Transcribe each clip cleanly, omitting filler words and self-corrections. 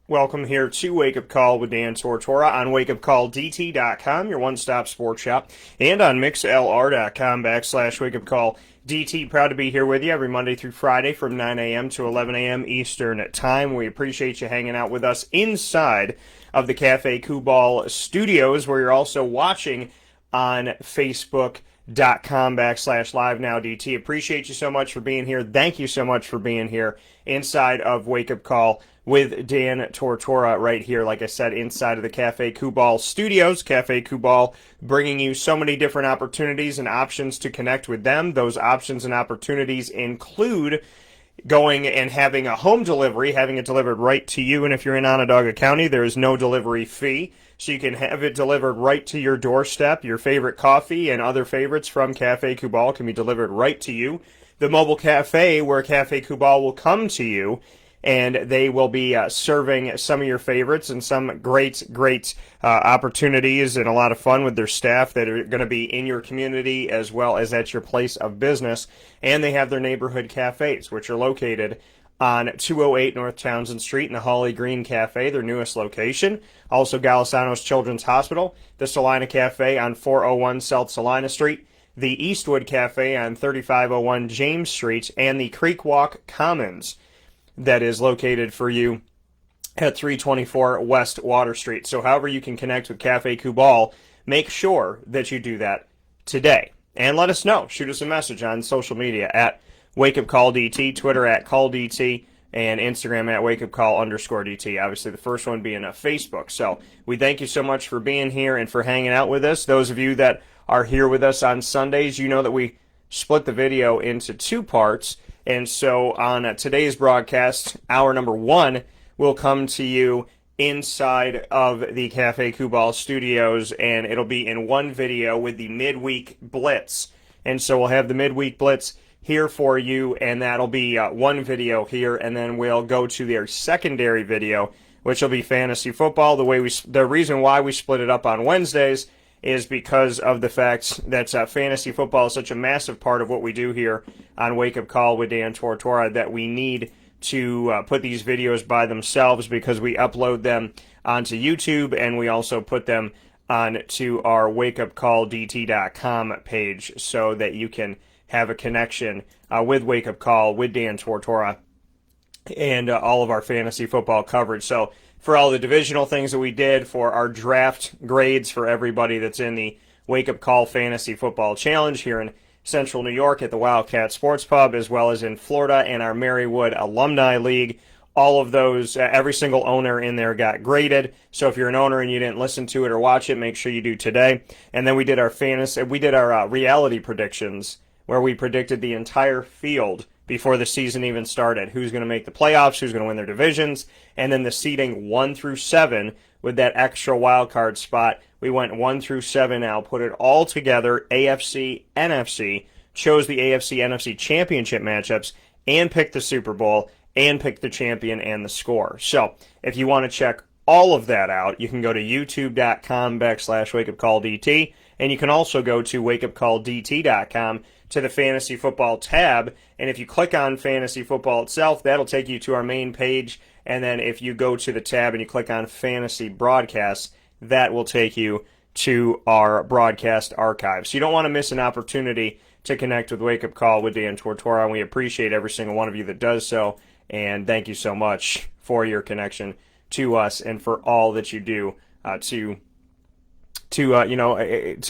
Welcome here to Wake Up Call with Dan Tortora on WakeUpCallDT.com, your one-stop sports shop, and on MixLR.com/WakeUpCallDT. Proud to be here with you every Monday through Friday from 9 a.m. to 11 a.m. Eastern Time. We appreciate you hanging out with us inside of the Cafe Kubal studios, where you're also watching on Facebook.com/LiveNowDT. Appreciate you so much for being here. Thank you so much for being here inside of Wake Up Call with Dan Tortora right here, like I said, inside of the Cafe Kubal studios. Cafe Kubal bringing you so many different opportunities and options to connect with them. Those options and opportunities include going and having a home delivery, having it delivered right to you. And if you're in Onondaga County, there is no delivery fee. So you can have it delivered right to your doorstep. Your favorite coffee and other favorites from Cafe Kubal can be delivered right to you. The mobile cafe where Cafe Kubal will come to you, and they will be serving some of your favorites and some great opportunities and a lot of fun with their staff that are going to be in your community as well as at your place of business. And they have their neighborhood cafes, which are located on 208 North Townsend Street in the Holly Green Cafe, their newest location. Also, Golisano's Children's Hospital, the Salina Cafe on 401 South Salina Street, the Eastwood Cafe on 3501 James Street, and the Creek Walk Commons that is located for you at 324 West Water Street. So however you can connect with Cafe Kubal, make sure that you do that today. And let us know. Shoot us a message on social media at WakeUpCallDT, Twitter at CallDT, and Instagram at WakeUpCall_DT. Obviously, the first one being Facebook. So we thank you so much for being here and for hanging out with us. Those of you that are here with us on Sundays, you know that we split the video into two parts. And so on today's broadcast, hour number one will come to you inside of the Cafe Kubal studios, and it'll be in one video with the Midweek Blitz. And so we'll have the Midweek Blitz here for you, and that'll be one video here, and then we'll go to their secondary video, which will be fantasy football. The reason why we split it up on Wednesdays is because of the fact that fantasy football is such a massive part of what we do here on Wake Up Call with Dan Tortora that we need to put these videos by themselves because we upload them onto YouTube, and we also put them onto our WakeUpCallDT.com page so that you can have a connection with Wake Up Call, with Dan Tortora, and all of our fantasy football coverage. So for all the divisional things that we did, for our draft grades for everybody that's in the Wake Up Call Fantasy Football Challenge here in Central New York at the Wildcat Sports Pub, as well as in Florida and our Marywood Alumni League, all of those, every single owner in there got graded. So if you're an owner and you didn't listen to it or watch it, make sure you do today. And then we did our reality predictions, where we predicted the entire field before the season even started. Who's going to make the playoffs, who's going to win their divisions, and then the seeding 1 through 7 with that extra wild card spot. We went 1 through 7 now, put it all together, AFC, NFC, chose the AFC, NFC championship matchups, and picked the Super Bowl, and picked the champion and the score. So if you want to check all of that out, you can go to youtube.com/WakeUpCallDT, and you can also go to WakeUpCallDT.com to the Fantasy Football tab, and if you click on Fantasy Football itself, that'll take you to our main page, and then if you go to the tab and you click on Fantasy Broadcasts, that will take you to our broadcast archive. So you don't want to miss an opportunity to connect with Wake Up Call with Dan Tortora, and we appreciate every single one of you that does so, and thank you so much for your connection to us and for all that you do to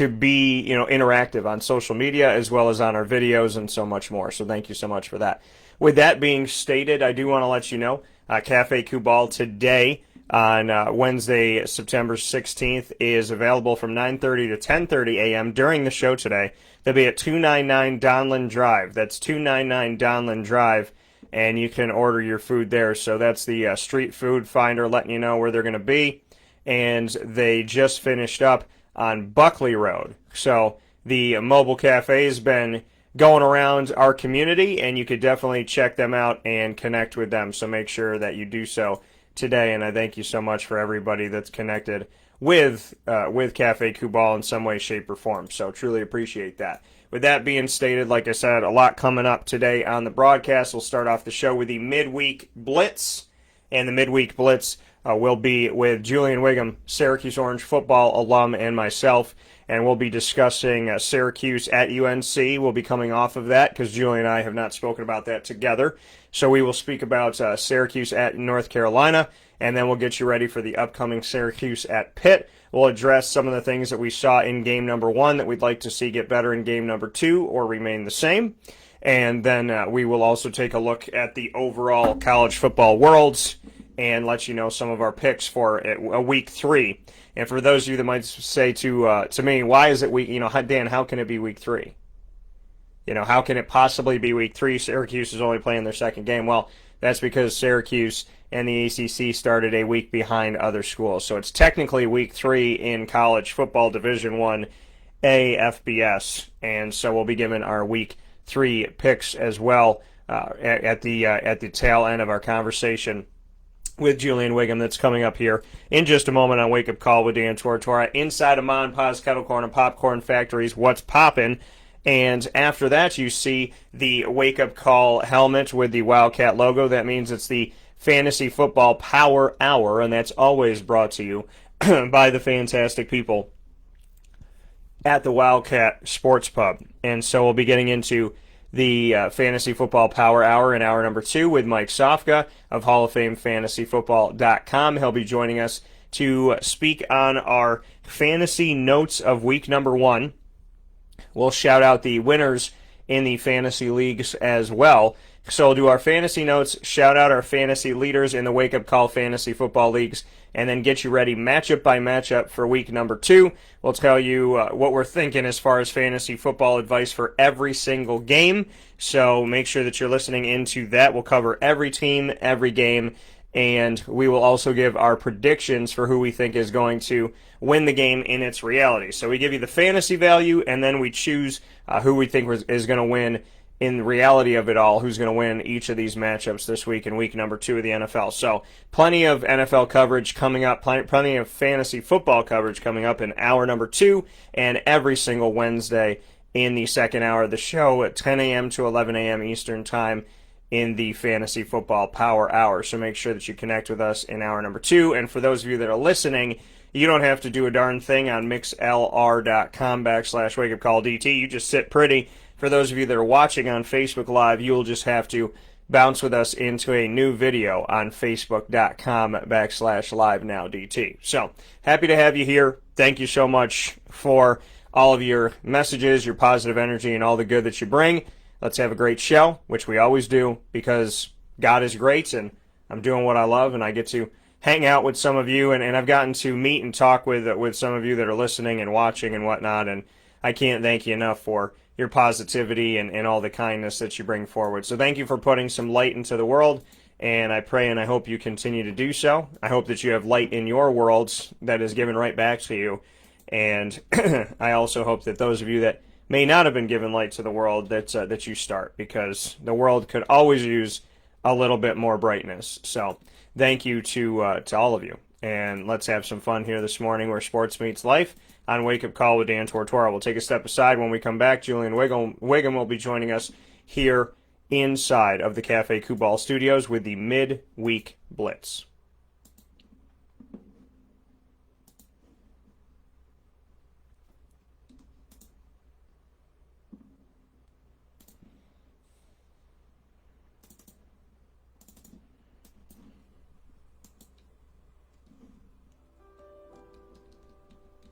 be interactive on social media as well as on our videos and so much more. So thank you so much for that. With that being stated, I do want to let you know Cafe Kubal today on Wednesday, September 16th is available from 9:30 to 10:30 a.m. during the show today. They'll be at 299 Donlin Drive. That's 299 Donlin Drive, and you can order your food there. So that's the street food finder letting you know where they're going to be. And they just finished up on Buckley Road. So the mobile cafe has been going around our community, and you could definitely check them out and connect with them. So make sure that you do so today, and I thank you so much for everybody that's connected with Cafe Kubal in some way, shape, or form. So truly appreciate that. With that being stated, like I said, a lot coming up today on the broadcast. We'll start off the show with the Midweek Blitz, and the Midweek Blitz will be with Julian Whigham, Syracuse Orange football alum, and myself, and we'll be discussing Syracuse at UNC. We'll be coming off of that because Julian and I have not spoken about that together. So we will speak about Syracuse at North Carolina, and then we'll get you ready for the upcoming Syracuse at Pitt. We'll address some of the things that we saw in game number 1 that we'd like to see get better in game number 2 or remain the same. And then we will also take a look at the overall college football worlds and let you know some of our picks for a week 3. And for those of you that might say to me, why is it week, Dan, how can it be week 3? How can it possibly be week 3? Syracuse is only playing their second game. Well, that's because Syracuse and the ACC started a week behind other schools. So it's technically week 3 in college football Division I AFBS. And so we'll be giving our week 3 picks as well at the tail end of our conversation with Julian Whigham that's coming up here in just a moment on Wake Up Call with Dan Tortora. Inside of Mom and Pa's Kettle Corn and Popcorn Factories, what's poppin'? And after that, you see the Wake Up Call helmet with the Wildcat logo. That means it's the Fantasy Football Power Hour, and that's always brought to you by the fantastic people at the Wildcat Sports Pub. And so we'll be getting into the Fantasy Football Power Hour in hour number 2 with Mike Sofka of Hall of Fame FantasyFootball.com. He'll be joining us to speak on our fantasy notes of week number 1. We'll shout out the winners in the fantasy leagues as well. So we'll do our fantasy notes, shout out our fantasy leaders in the Wake Up Call Fantasy Football Leagues, and then get you ready matchup by matchup for week number 2. We'll tell you what we're thinking as far as fantasy football advice for every single game. So make sure that you're listening into that. We'll cover every team, every game, and we will also give our predictions for who we think is going to win the game in its reality. So we give you the fantasy value, and then we choose who we think is going to win in the reality of it all, who's going to win each of these matchups this week in week number 2 of the NFL. So plenty of NFL coverage coming up, plenty of fantasy football coverage coming up in hour number 2, and every single Wednesday in the second hour of the show at 10 a.m. to 11 a.m. Eastern Time in the Fantasy Football Power Hour. So make sure that you connect with us in hour number 2. And for those of you that are listening, you don't have to do a darn thing on mixlr.com/wakeupcalldt. You just sit pretty. For those of you that are watching on Facebook Live, you will just have to bounce with us into a new video on facebook.com/livenowdt. So happy to have you here. Thank you so much for all of your messages, your positive energy, and all the good that you bring. Let's have a great show, which we always do because God is great and I'm doing what I love and I get to hang out with some of you and I've gotten to meet and talk with some of you that are listening and watching and whatnot, and I can't thank you enough for your positivity and all the kindness that you bring forward. So thank you for putting some light into the world, and I pray and I hope you continue to do so. I hope that you have light in your worlds that is given right back to you, and I also hope that those of you that may not have been given light to the world, that you start, because the world could always use a little bit more brightness. So thank you to all of you, and let's have some fun here this morning where sports meets life on Wake Up Call with Dan Tortora. We'll take a step aside. When we come back, Julian Whigham will be joining us here inside of the Cafe Kubal Studios with the Midweek Blitz.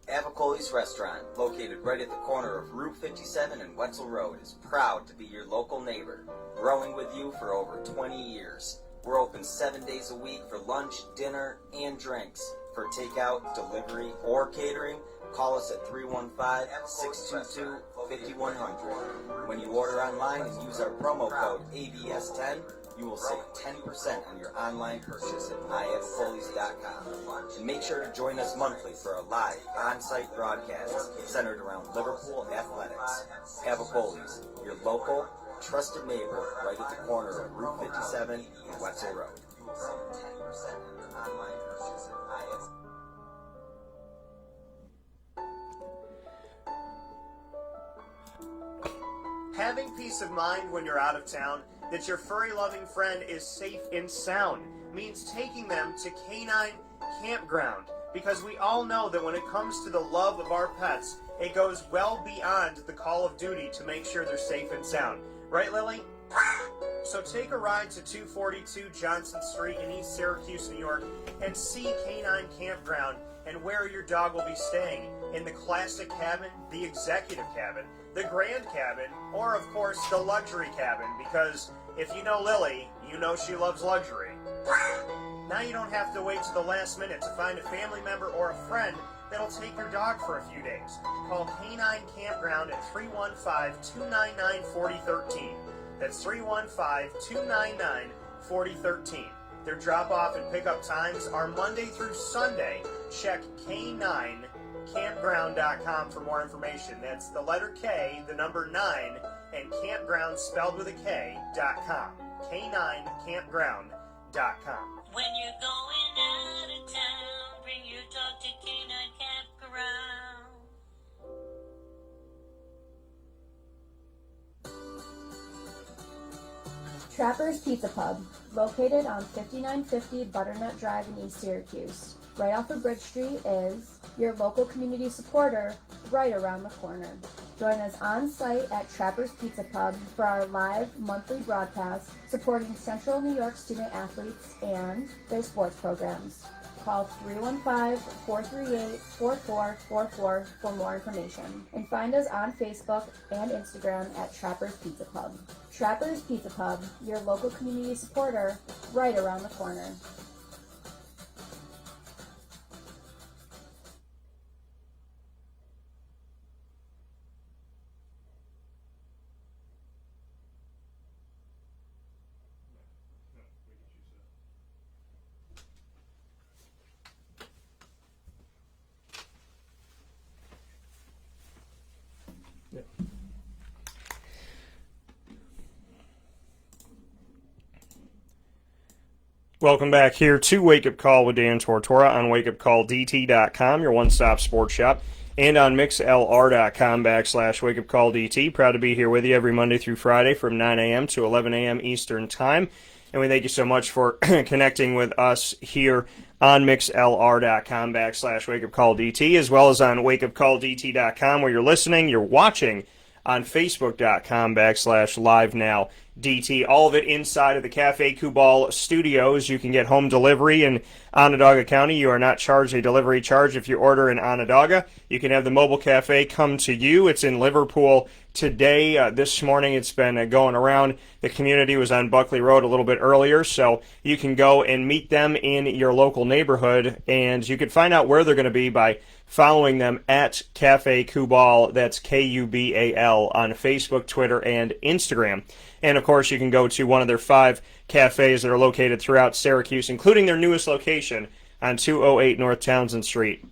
Avicoli's Restaurant, located right at the corner of Route 57 and Wetzel Road, is proud to be your local neighbor, growing with you for over 20 years. We're open 7 days a week for lunch, dinner, and drinks. For takeout, delivery, or catering, call us at 315-622-5100. When you order online and use our promo code ABS10, you will save 10% on your online purchase at myavicolis.com. And make sure to join us monthly for our live on-site broadcasts centered around Liverpool athletics. Avicolis, your local, trusted neighbor right at the corner of Route 57 and Wetzel Road. You will save 10% on your online purchase at myavicolis.com. Having peace of mind when you're out of town that your furry-loving friend is safe and sound means taking them to Canine Campground, because we all know that when it comes to the love of our pets, it goes well beyond the call of duty to make sure they're safe and sound. Right, Lily? So take a ride to 242 Johnson Street in East Syracuse, New York, and see Canine Campground and where your dog will be staying, in the classic cabin, the executive cabin, the grand cabin, or of course the luxury cabin, because if you know Lily, you know she loves luxury. Now you don't have to wait to the last minute to find a family member or a friend that'll take your dog for a few days. Call Canine Campground at 315-299-4013. That's 315-299-4013. Their drop-off and pickup times are Monday through Sunday. Check K9campground.com for more information. That's the letter K, the number 9, and campground spelled with a K.com. K9campground.com. When you're going out of town, bring your dog to Canine Campground. Trapper's Pizza Pub, located on 5950 Butternut Drive in East Syracuse. Right off of Bridge Street is your local community supporter right around the corner. Join us on site at Trapper's Pizza Pub for our live monthly broadcast supporting Central New York student athletes and their sports programs. Call 315-438-4444 for more information. And find us on Facebook and Instagram at Trapper's Pizza Pub. Trapper's Pizza Pub, your local community supporter right around the corner. Welcome back here to Wake Up Call with Dan Tortora on WakeUpCallDT.com, your one-stop sports shop, and on MixLR.com/WakeUpCallDT. Proud to be here with you every Monday through Friday from 9 a.m. to 11 a.m. Eastern Time. And we thank you so much for connecting with us here on MixLR.com/WakeUpCallDT, as well as on WakeUpCallDT.com, where you're listening, you're watching on Facebook.com/LiveNowDT. All of it inside of the Cafe Kubal studios. You can get home delivery in Onondaga County. You are not charged a delivery charge if you order in Onondaga. You can have the mobile cafe come to you. It's in Liverpool today. This morning it's been going around. The community was on Buckley Road a little bit earlier, so you can go and meet them in your local neighborhood, and you can find out where they're going to be by following them at Cafe Kubal, that's Kubal, on Facebook, Twitter, and Instagram. And, of course, you can go to one of their 5 cafes that are located throughout Syracuse, including their newest location on 208 North Townsend Street,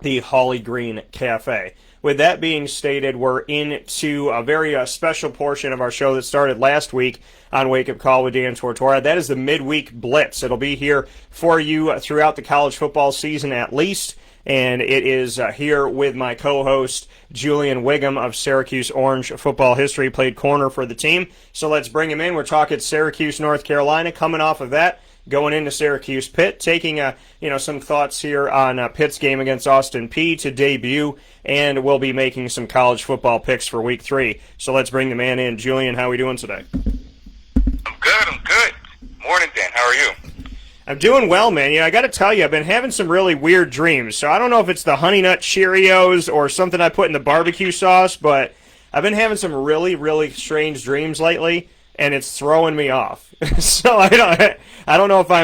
the Holly Green Cafe. With that being stated, we're into a very special portion of our show that started last week on Wake Up Call with Dan Tortora. That is the Midweek Blitz. It'll be here for you throughout the college football season at least. And it is here with my co-host, Julian Whigham of Syracuse Orange football history, played corner for the team. So let's bring him in. We're talking Syracuse, North Carolina. Coming off of that, going into Syracuse Pitt, taking some thoughts here on Pitt's game against Austin Peay to debut, and we'll be making some college football picks for Week 3. So let's bring the man in. Julian, how are we doing today? I'm good. Morning, Dan. How are you? I'm doing well, man. I got to tell you, I've been having some really weird dreams. So I don't know if it's the Honey Nut Cheerios or something I put in the barbecue sauce, but I've been having some really, really strange dreams lately, and it's throwing me off. So I don't know if I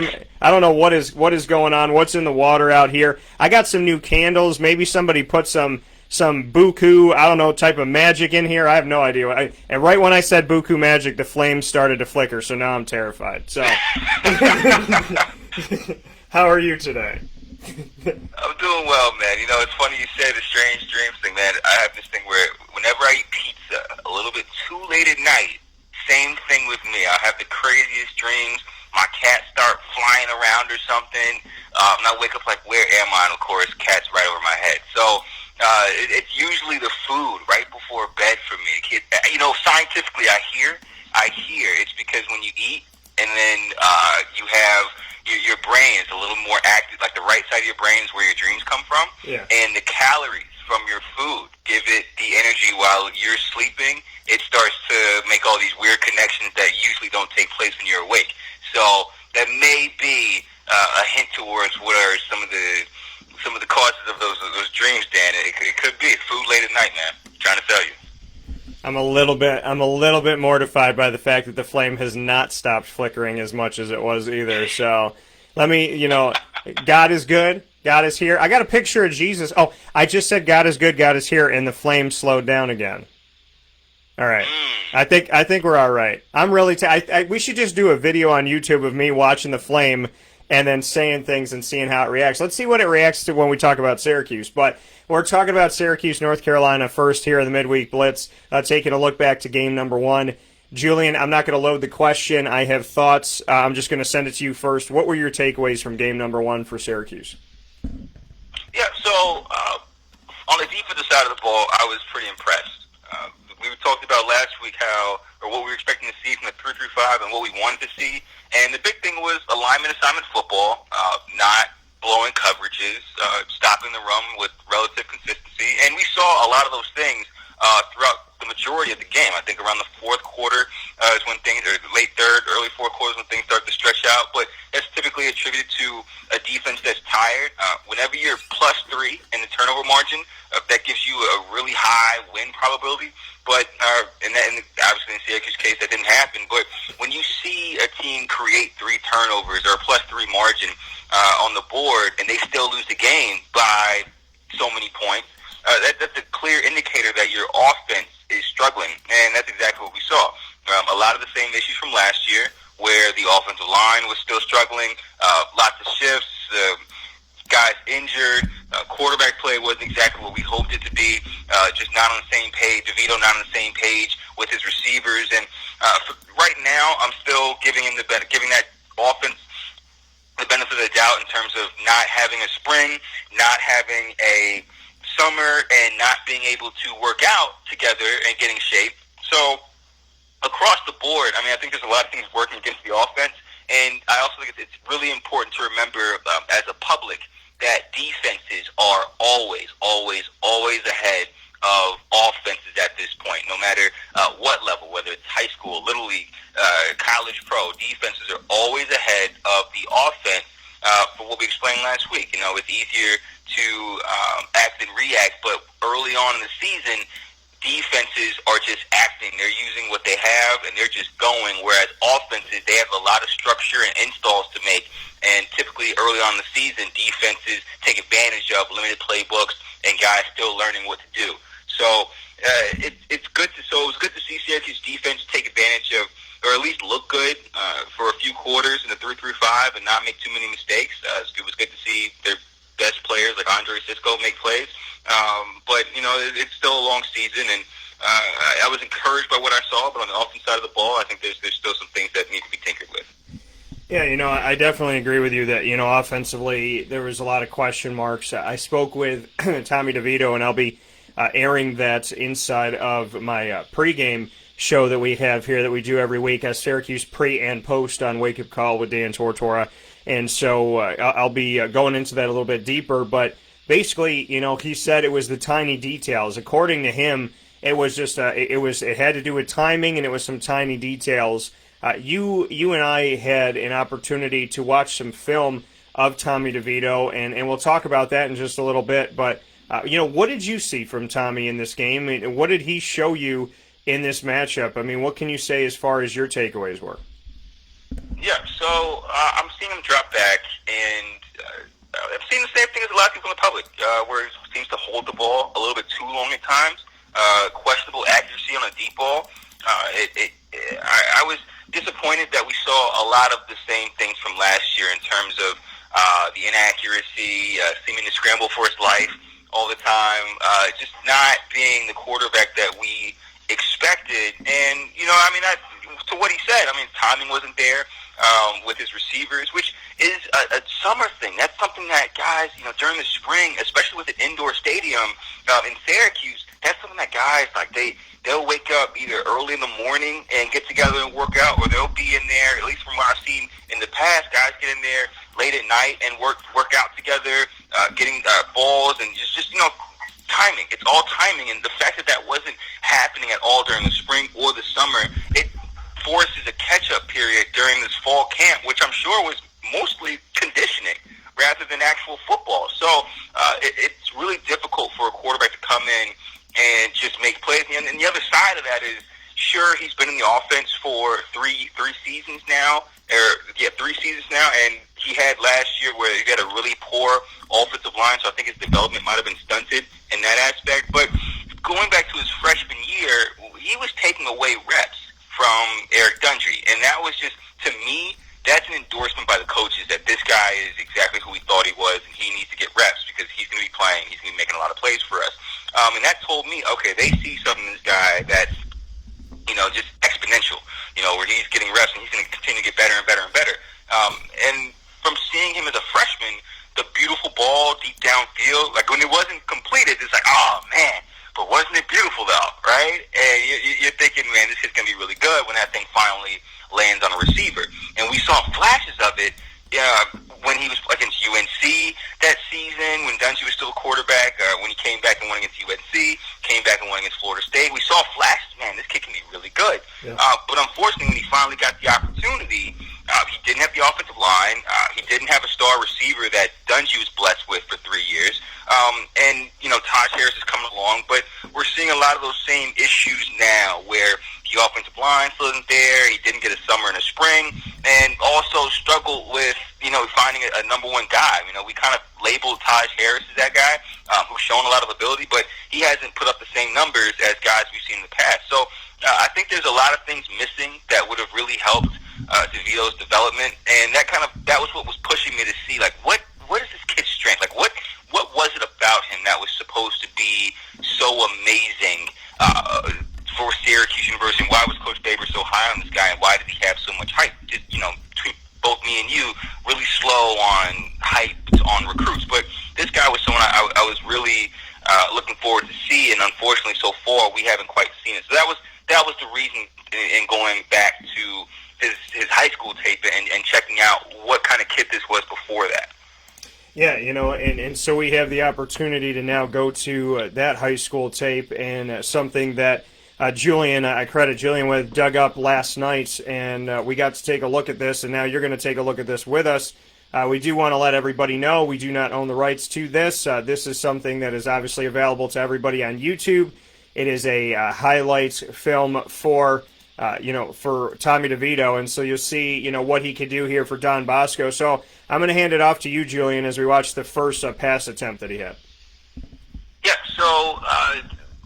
don't know what is going on, what's in the water out here. I got some new candles. Maybe somebody put some buku, I don't know, type of magic in here. I have no idea. And right when I said buku magic, the flames started to flicker, so now I'm terrified. So, how are you today? I'm doing well, man. You know, it's funny you say the strange dreams thing, man. I have this thing where whenever I eat pizza a little bit too late at night, same thing with me. I'll have the craziest dreams. My cats start flying around or something. And I wake up like, where am I? And, of course, cat's right over my head. So it's usually the food right before bed for me. Scientifically, I hear I hear it's because when you eat and then you have your brain is a little more active, like the right side of your brain is where your dreams come from, and the calories from your food give it the energy while you're sleeping. It starts to make all these weird connections that usually don't take place when you're awake. So that may be a hint towards what are some of the causes of those dreams, Dan. It could be food late at night, man. I'm trying to tell you. I'm a little bit mortified by the fact that the flame has not stopped flickering as much as it was either. So let me, God is good. God is here. I got a picture of Jesus. Oh, I just said God is good. God is here, and the flame slowed down again. All right. I think we're all right. I'm really. We should just do a video on YouTube of me watching the flame and then saying things and seeing how it reacts. Let's see what it reacts to when we talk about Syracuse. But we're talking about Syracuse, North Carolina first here in the Midweek Blitz, taking a look back to game number 1. Julian, I'm not going to load the question. I have thoughts. I'm just going to send it to you first. What were your takeaways from game number 1 for Syracuse? Yeah, so on the defensive side of the ball, I was pretty impressed. We talked about last week what we were expecting to see from the 3-3-5 and what we wanted to see. And the big thing was alignment assignment football, not blowing coverages, stopping the run with relative consistency. And we saw a lot of those things throughout the majority of the game. I think around the fourth quarter is when things, or late third, early fourth quarters when things start to stretch out. But that's typically attributed to a defense that's tired. Whenever you're +3 in the turnover margin, that gives you a really high win probability. But and obviously in Syracuse's case that didn't happen. But when you see a team create 3 turnovers or a +3 margin on the board and they still lose the game by so many points, that's a clear indicator that your offense is struggling, and that's exactly what we saw. A lot of the same issues from last year, where the offensive line was still struggling, lots of shifts, guys injured, quarterback play wasn't exactly what we hoped it to be, just not on the same page, DeVito not on the same page with his receivers, and right now I'm still giving that offense the benefit of the doubt in terms of not having a spring, not having a summer, and not being able to work out together and getting shape. So across the board, I think there's a lot of things working against the offense, and I also think it's really important to remember as a public that defenses are always ahead of offenses at this point, no matter what level, whether it's high school, little league, college, pro. Defenses are always ahead of the offense for what we explained last week. It's easier to act and react, but early on in the season, defenses are just acting. They're using what they have, and they're just going, whereas offenses, they have a lot of structure and installs to make, and typically early on in the season, defenses take advantage of limited playbooks and guys still learning what to do. So it was good to see Syracuse defense take advantage of, or at least look good for a few quarters in the 3-3-5 and not make too many mistakes. It was good to see their best players like Andre Sisco make plays. But, it's still a long season, and I was encouraged by what I saw, but on the offensive side of the ball, I think there's still some things that need to be tinkered with. Yeah, I definitely agree with you that, offensively there was a lot of question marks. I spoke with Tommy DeVito, and I'll be airing that inside of my pregame show that we have here that we do every week, Syracuse pre and post on Wake Up Call with Dan Tortora. And so I'll be going into that a little bit deeper, but basically, he said it was the tiny details. According to him, it was just it had to do with timing, and it was some tiny details. You and I had an opportunity to watch some film of Tommy DeVito, and we'll talk about that in just a little bit. But what did you see from Tommy in this game? And what did he show you in this matchup? What can you say as far as your takeaways were? Yeah, so I'm seeing him drop back, and I'm seeing the same thing as a lot of people in the public, where he seems to hold the ball a little bit too long at times, questionable accuracy on a deep ball. I was disappointed that we saw a lot of the same things from last year in terms of the inaccuracy, seeming to scramble for his life all the time, just not being the quarterback that we expected. And, to what he said, timing wasn't there with his receivers, which is a summer thing. That's something that guys, during the spring, especially with an indoor stadium in Syracuse, that's something that guys, like, they'll wake up either early in the morning and get together and work out, or they'll be in there, at least from what I've seen in the past, guys get in there late at night and work out together, getting balls and just timing. It's all timing, and the fact that that wasn't happening at all during the spring or the summer, it forces a catch-up period during this fall camp, which I'm sure was mostly conditioning rather than actual football. So it's really difficult for a quarterback to come in and just make plays. And the other side of that is, sure, he's been in the offense for three seasons now, and he had last year where he had a really poor offensive line, so I think his development might have been stunted in that aspect. But going back to his freshman year, he was taking away reps from Eric Dundry, and that was just, to me, that's an endorsement by the coaches that this guy is exactly who he thought he was, and he needs to get reps because he's going to be playing, he's going to be making a lot of plays for us. And that told me, okay, they see something in this guy that's, just exponential, where he's getting reps and he's going to continue to get better and better and better. And from seeing him as a freshman, the beautiful ball deep downfield, like when it wasn't completed, it's like, oh man, but wasn't it beautiful though, right? And you're thinking, man, this kid's going to be really good when that thing finally lands on a receiver. And we saw flashes of it when he was against UNC that season, when Dungey was still a quarterback, when he came back and won against UNC, came back and won against Florida State. We saw flashes, man, this kid can be really good. Yeah. But unfortunately, when he finally got the opportunity, he didn't have the offensive line. He didn't have a star receiver that Dungey was blessed with for 3 years. And Todd Harris is coming along, but we're seeing a lot of those same issues now where the offensive line still isn't there. He didn't get a summer and a spring, and also struggled with, finding a number one guy. We kind of labeled Todd Harris as that guy who's shown a lot of ability, but he hasn't put up the same numbers as guys we've seen in the past. So I think there's a lot of things missing that would have really helped DeVito's development, and that was what was pushing me to see, like, what is this kid's strength? Like, what was it about him that was supposed to be so amazing for Syracuse University? Why was Coach Baber so high on this guy, and why did he have so much hype? Just, between both me and you, really slow on hype on recruits. But this guy was someone I was really looking forward to see, and unfortunately, so far we haven't quite seen it. So that was the reason in going back to his high school tape and checking out what kind of kid this was before that. Yeah, and so we have the opportunity to now go to that high school tape, and something that I credit Julian with, dug up last night, and we got to take a look at this, and now you're going to take a look at this with us. We do want to let everybody know we do not own the rights to this. This is something that is obviously available to everybody on YouTube. It is a highlights film for Tommy DeVito, and so you'll see, what he can do here for Don Bosco. So I'm going to hand it off to you, Julian, as we watch the first pass attempt that he had. Yeah, so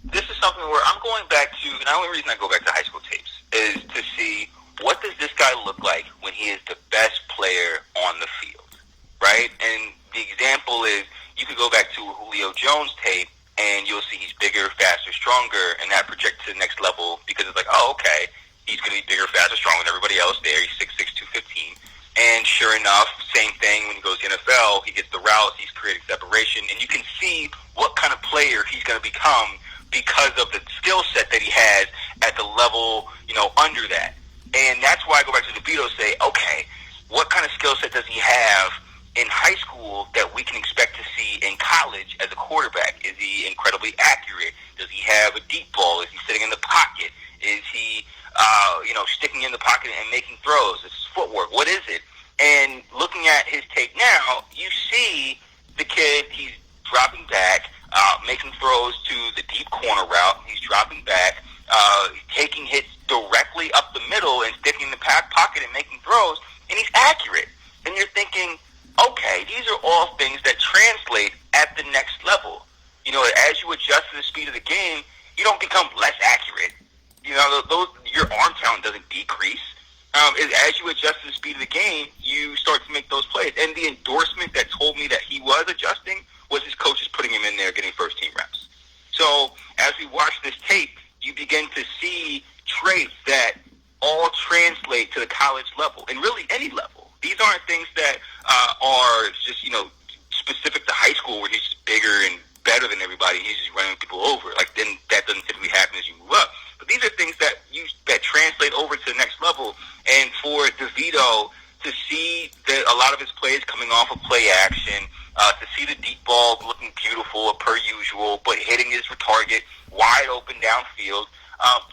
this is something where I'm going back to, and the only reason I go back to high school tapes is to see, what does this guy look like when he is the best player on the field, right? And the example is, you could go back to a Julio Jones tape, and you'll see he's bigger, faster, stronger, and that projects to the next level because it's like, oh, okay, he's going to be bigger, faster, stronger than everybody else there. He's 6'6", 215. And sure enough, same thing when he goes to the NFL. He gets the routes, he's creating separation, and you can see what kind of player he's going to become because of the skill set that he has at the level, under that. And that's why I go back to DeVito and say, okay, what kind of skill set does he have in high school that we can expect to see in college as a quarterback? Is he incredibly accurate? Does he have a deep ball? Is he sitting in the pocket? Is he, sticking in the pocket and making throws? Is his footwork? What is it? And looking at his tape now, you see the kid, he's dropping back, making throws to the deep corner route. He's dropping back, taking hits directly up the middle and sticking in the pocket and making throws, and he's accurate. And you're thinking, okay, these are all things that translate at the next level. As you adjust to the speed of the game, you don't become less accurate. Your arm talent doesn't decrease. As you adjust to the speed of the game, you start to make those plays. And the endorsement that told me that he was adjusting was his coaches putting him in there getting first-team reps. So as we watch this tape, you begin to see traits that all translate to the college level, and really any level. These aren't things that are just, specific to high school where he's just bigger and better than everybody. He's just running people over. Like, then that doesn't typically happen as you move up. But these are things that translate over to the next level. And for DeVito to see a lot of his plays coming off of play action, to see the deep ball looking beautiful per usual, but hitting his target wide open downfield,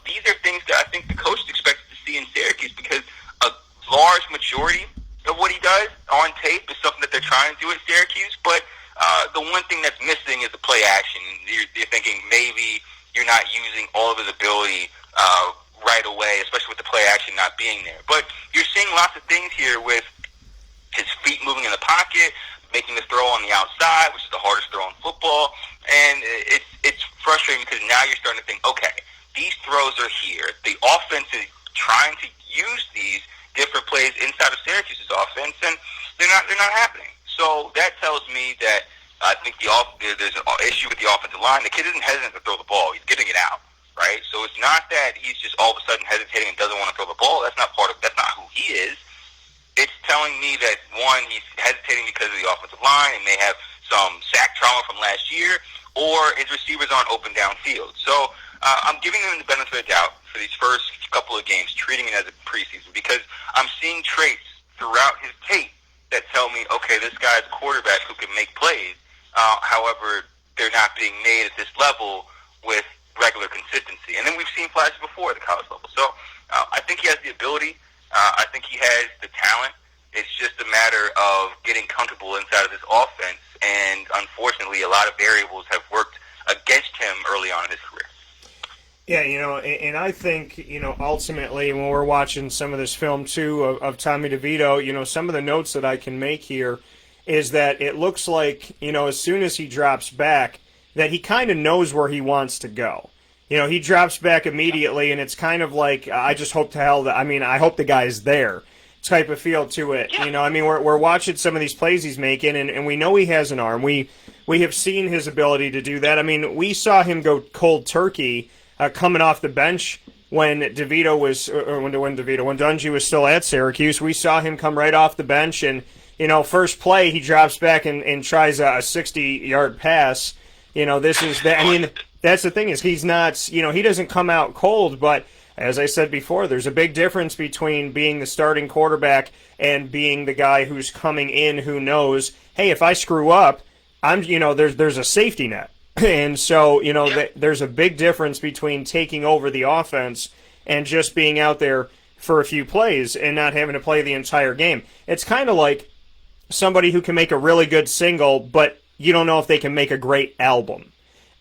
these are things that I think the coach expected to see in Syracuse, because a large majority of what he does on tape is something that they're trying to do at Syracuse. But the one thing that's missing is the play action. You're thinking maybe you're not using all of his ability right away, especially with the play action not being there. But you're seeing lots of things here with his feet moving in the pocket, making the throw on the outside, which is the hardest throw in football. And it's frustrating because now you're starting to think, okay, these throws are here. The offense is trying to use these different plays inside of Syracuse's offense, and they're not happening. So that tells me that I think there's an issue with the offensive line. The kid isn't hesitant to throw the ball. He's getting it out, right? So it's not that he's just all of a sudden hesitating and doesn't want to throw the ball. That's not who he is. It's telling me that, one, he's hesitating because of the offensive line and may have some sack trauma from last year, or his receivers aren't open downfield. So I'm giving him the benefit of the doubt for these first couple of games, treating it as a preseason, because I'm seeing traits throughout his tape that tell me, okay, this guy's a quarterback who can make plays. However, they're not being made at this level with regular consistency. And then we've seen flashes before at the college level. So I think he has the ability. I think he has the talent. It's just a matter of getting comfortable inside of this offense. And unfortunately, a lot of variables have worked against him early on in his career. Yeah, and I think, ultimately when we're watching some of this film, too, of Tommy DeVito, some of the notes that I can make here is that it looks like, as soon as he drops back, that he kind of knows where he wants to go. He drops back immediately, and it's kind of like, I just hope to hell that, I hope the guy's there type of feel to it. Yeah. We're watching some of these plays he's making, and we know he has an arm. We have seen his ability to do that. We saw him go cold turkey coming off the bench when DeVito was, or when Dungy was still at Syracuse. We saw him come right off the bench, and first play he drops back and tries a 60-yard pass. This is that. That's the thing, is he's not, he doesn't come out cold, but as I said before, there's a big difference between being the starting quarterback and being the guy who's coming in who knows, hey, if I screw up, there's a safety net. And so, there's a big difference between taking over the offense and just being out there for a few plays and not having to play the entire game. It's kind of like somebody who can make a really good single, but you don't know if they can make a great album.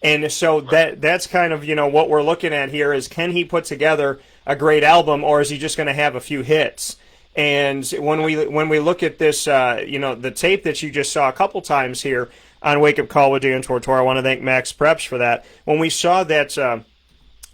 And so that's kind of, what we're looking at here is, can he put together a great album, or is he just going to have a few hits? And when we look at this, the tape that you just saw a couple times here on Wake Up Call with Dan Tortora, I want to thank Max Preps for that. When we saw that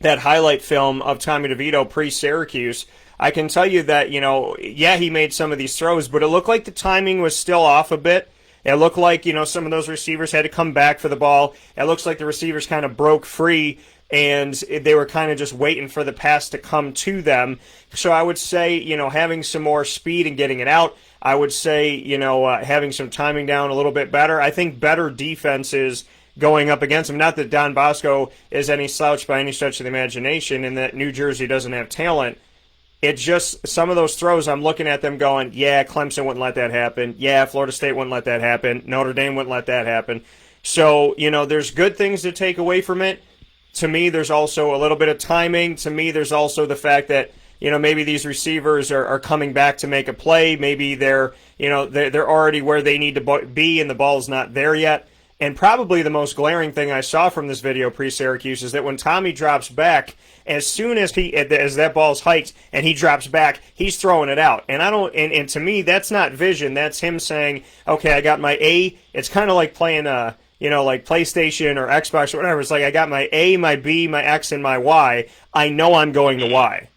highlight film of Tommy DeVito pre-Syracuse, I can tell you that, he made some of these throws, but it looked like the timing was still off a bit. It looked like, some of those receivers had to come back for the ball. It looks like the receivers kind of broke free, and they were kind of just waiting for the pass to come to them. So I would say, having some more speed and getting it out. I would say, having some timing down a little bit better. I think better defenses going up against them. Not that Don Bosco is any slouch by any stretch of the imagination, and that New Jersey doesn't have talent. It's just some of those throws, I'm looking at them going, yeah, Clemson wouldn't let that happen. Yeah, Florida State wouldn't let that happen. Notre Dame wouldn't let that happen. So, there's good things to take away from it. To me, there's also a little bit of timing. To me, there's also the fact that, maybe these receivers are coming back to make a play. Maybe they're already where they need to be and the ball's not there yet. And probably the most glaring thing I saw from this video pre-Syracuse is that when Tommy drops back, as soon as that ball's hiked and he drops back, he's throwing it out. And and to me, that's not vision. That's him saying, okay, I got my A. It's kind of like playing like PlayStation or Xbox or whatever. It's like, I got my A, my B, my X, and my Y. I know I'm going to Y.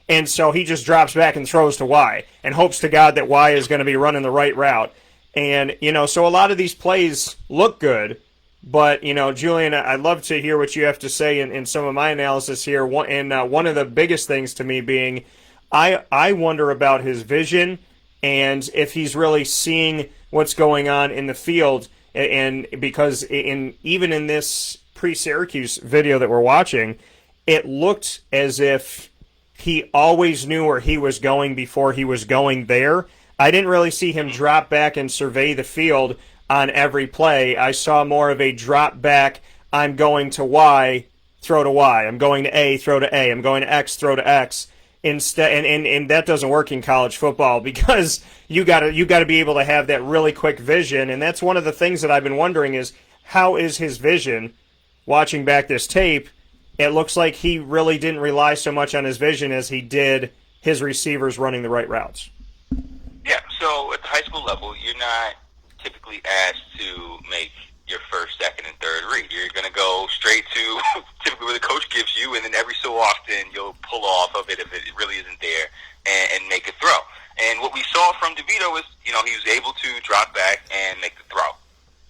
And so he just drops back and throws to Y and hopes to God that Y is going to be running the right route. And, so a lot of these plays look good, but, Julian, I'd love to hear what you have to say in some of my analysis here. And one of the biggest things to me being, I wonder about his vision and if he's really seeing what's going on in the field. And because even in this pre-Syracuse video that we're watching, it looked as if he always knew where he was going before he was going there. I didn't really see him drop back and survey the field on every play. I saw more of a drop back, I'm going to Y, throw to Y. I'm going to A, throw to A. I'm going to X, throw to X. Instead, and that doesn't work in college football because you gotta be able to have that really quick vision, and that's one of the things that I've been wondering is how is his vision? Watching back this tape, it looks like he really didn't rely so much on his vision as he did his receivers running the right routes. Yeah, so at the high school level, you're not typically asked to make your first, second, and third read. You're going to go straight to typically where the coach gives you, and then every so often you'll pull off of it if it really isn't there and make a throw. And what we saw from DeVito was, he was able to drop back and make the throw.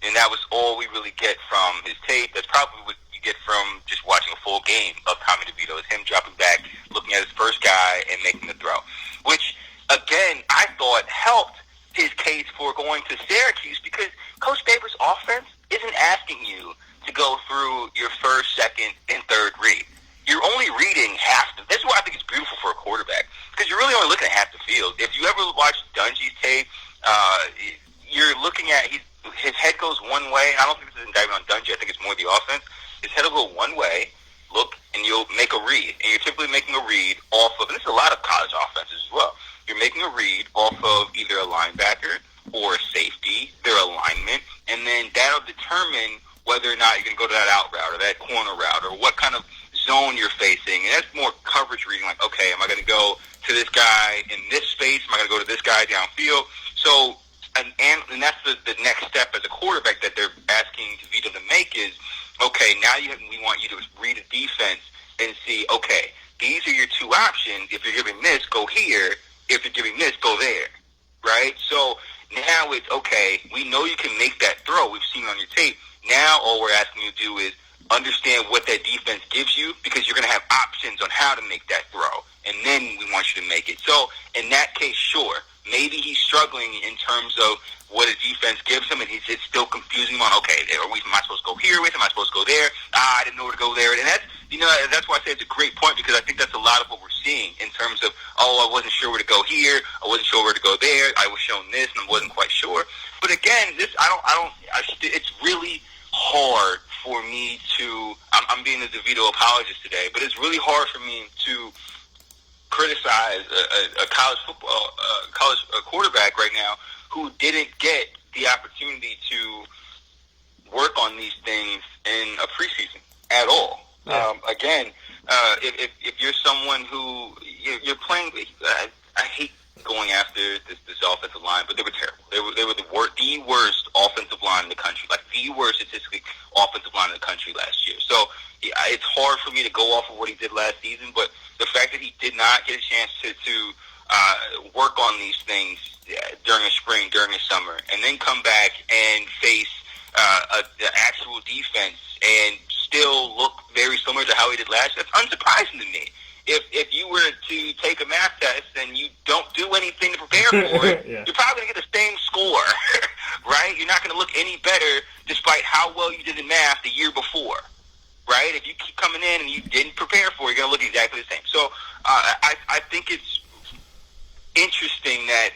And that was all we really get from his tape. That's probably what you get from just watching a full game of Tommy DeVito, is him dropping back, looking at his first guy, and making the throw. Which, again, I thought helped his case for going to Syracuse because Coach Baber's offense isn't asking you to go through your first, second, and third read. You're only reading half. This is why I think it's beautiful for a quarterback, because you're really only looking at half the field. If you ever watch Dungy's tape, you're looking at his head goes one way. I don't think this is indictment on Dungy. I think it's more the offense. His head will go one way, look, and you'll make a read. And you're typically making a read off of, and this is a lot of college offenses as well, you're making a read off of either a linebacker or a safety, their alignment, and then that'll determine whether or not you're going to go to that out route or that corner route or what kind of zone you're facing. And that's more coverage reading, like, okay, am I going to go to this guy in this space? Am I going to go to this guy downfield? So, and that's the next step as a quarterback that they're asking DeVito to make is, okay, now we want you to read a defense and see, okay, these are your two options. If you're giving this, go here. If you're giving this, go there, right? So now it's, okay, we know you can make that throw. We've seen it on your tape. Now all we're asking you to do is understand what that defense gives you, because you're going to have options on how to make that throw, and then we want you to make it. So in that case, sure, maybe he's struggling in terms of what a defense gives him, and it's still confusing him on, okay, am I supposed to go here with? Am I supposed to go there? I didn't know where to go there. And that's why I say it's a great point, because I think that's a lot of what we're seeing in terms of, I wasn't sure where to go here. I wasn't sure where to go there. I was shown this, and I wasn't quite sure. But again, it's really hard for me to, I'm being a DeVito apologist today, but it's really hard for me to criticize a college football, quarterback right now who didn't get the opportunity to work on these things in a preseason at all. Yeah. Again, if you're someone who you're playing, I hate going after this offensive line, but they were terrible. They were the worst offensive line in the country, like the worst statistically offensive line in the country last year. So it's hard for me to go off of what he did last season, but the fact that he did not get a chance to work on these things during the spring, during the summer, and then come back and face the actual defense and still look very similar to how he did last year, that's unsurprising to me. If you were to take a math test and you don't do anything to prepare for it, yeah, you're probably going to get the same score, right? You're not going to look any better despite how well you did in math the year before, right? If you keep coming in and you didn't prepare for it, you're going to look exactly the same. So I think it's interesting that,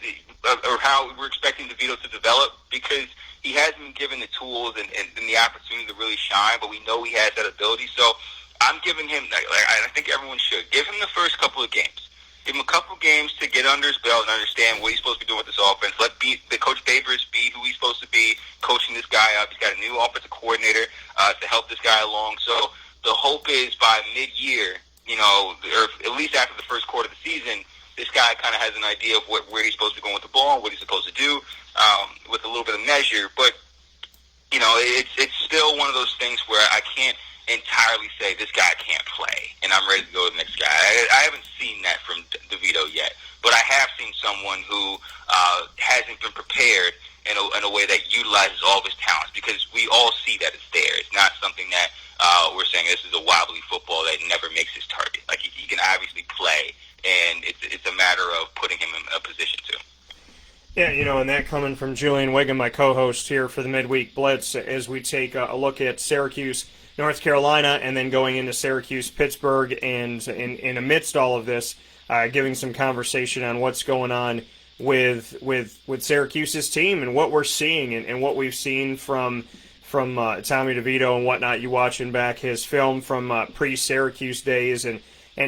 or how we're expecting DeVito to develop, because he hasn't been given the tools and the opportunity to really shine, but we know he has that ability. So I'm giving him, I think everyone should, give him the first couple of games. Give him a couple of games to get under his belt and understand what he's supposed to be doing with this offense. Let the Coach Babers be who he's supposed to be, coaching this guy up. He's got a new offensive coordinator to help this guy along. So the hope is by mid-year, or at least after the first quarter of the season, this guy kind of has an idea of where he's supposed to go with the ball, what he's supposed to do, with a little bit of measure. But, it's still one of those things where I can't entirely say this guy can't play and I'm ready to go to the next guy. I haven't seen that from DeVito yet, but I have seen someone who hasn't been prepared in a way that utilizes all of his talents, because we all see that it's there. It's not something that we're saying this is a wobbly football that never makes his target. Like, he can obviously play, and it's a matter of putting him in a position to. Yeah, and that coming from Julian Whigham, my co-host here for the Midweek Blitz, as we take a look at Syracuse, North Carolina, and then going into Syracuse, Pittsburgh, and in amidst all of this, giving some conversation on what's going on with Syracuse's team and what we're seeing and what we've seen from Tommy DeVito and whatnot. You watching back his film from pre-Syracuse days and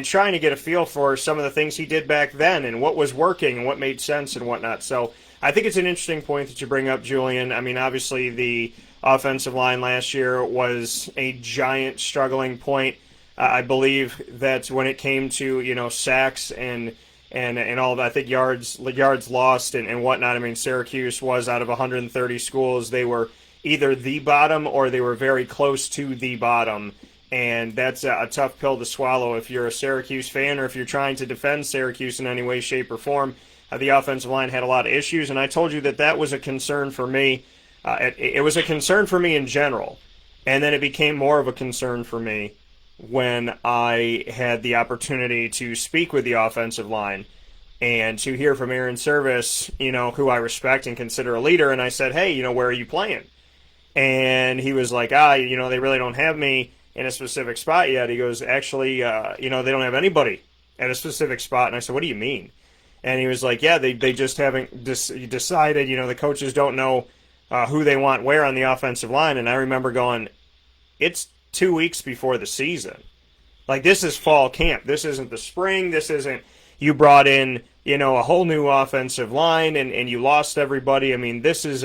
trying to get a feel for some of the things he did back then and what was working and what made sense and whatnot. So I think it's an interesting point that you bring up, Julian. I mean, obviously the offensive line last year was a giant struggling point. I believe that when it came to, sacks and all of that, I think yards lost and whatnot. I mean, Syracuse was, out of 130 schools, they were either the bottom or they were very close to the bottom. And that's a tough pill to swallow if you're a Syracuse fan or if you're trying to defend Syracuse in any way, shape, or form. The offensive line had a lot of issues, and I told you that was a concern for me. It was a concern for me in general, and then it became more of a concern for me when I had the opportunity to speak with the offensive line and to hear from Aaron Service, who I respect and consider a leader, and I said, hey, where are you playing? And he was like, they really don't have me in a specific spot yet. He goes, actually, they don't have anybody at a specific spot. And I said, what do you mean? And he was like, yeah, they just haven't decided, the coaches don't know who they want where on the offensive line. And I remember going, it's 2 weeks before the season. Like, this is fall camp. This isn't the spring. This isn't, you brought in, a whole new offensive line and you lost everybody. I mean, this is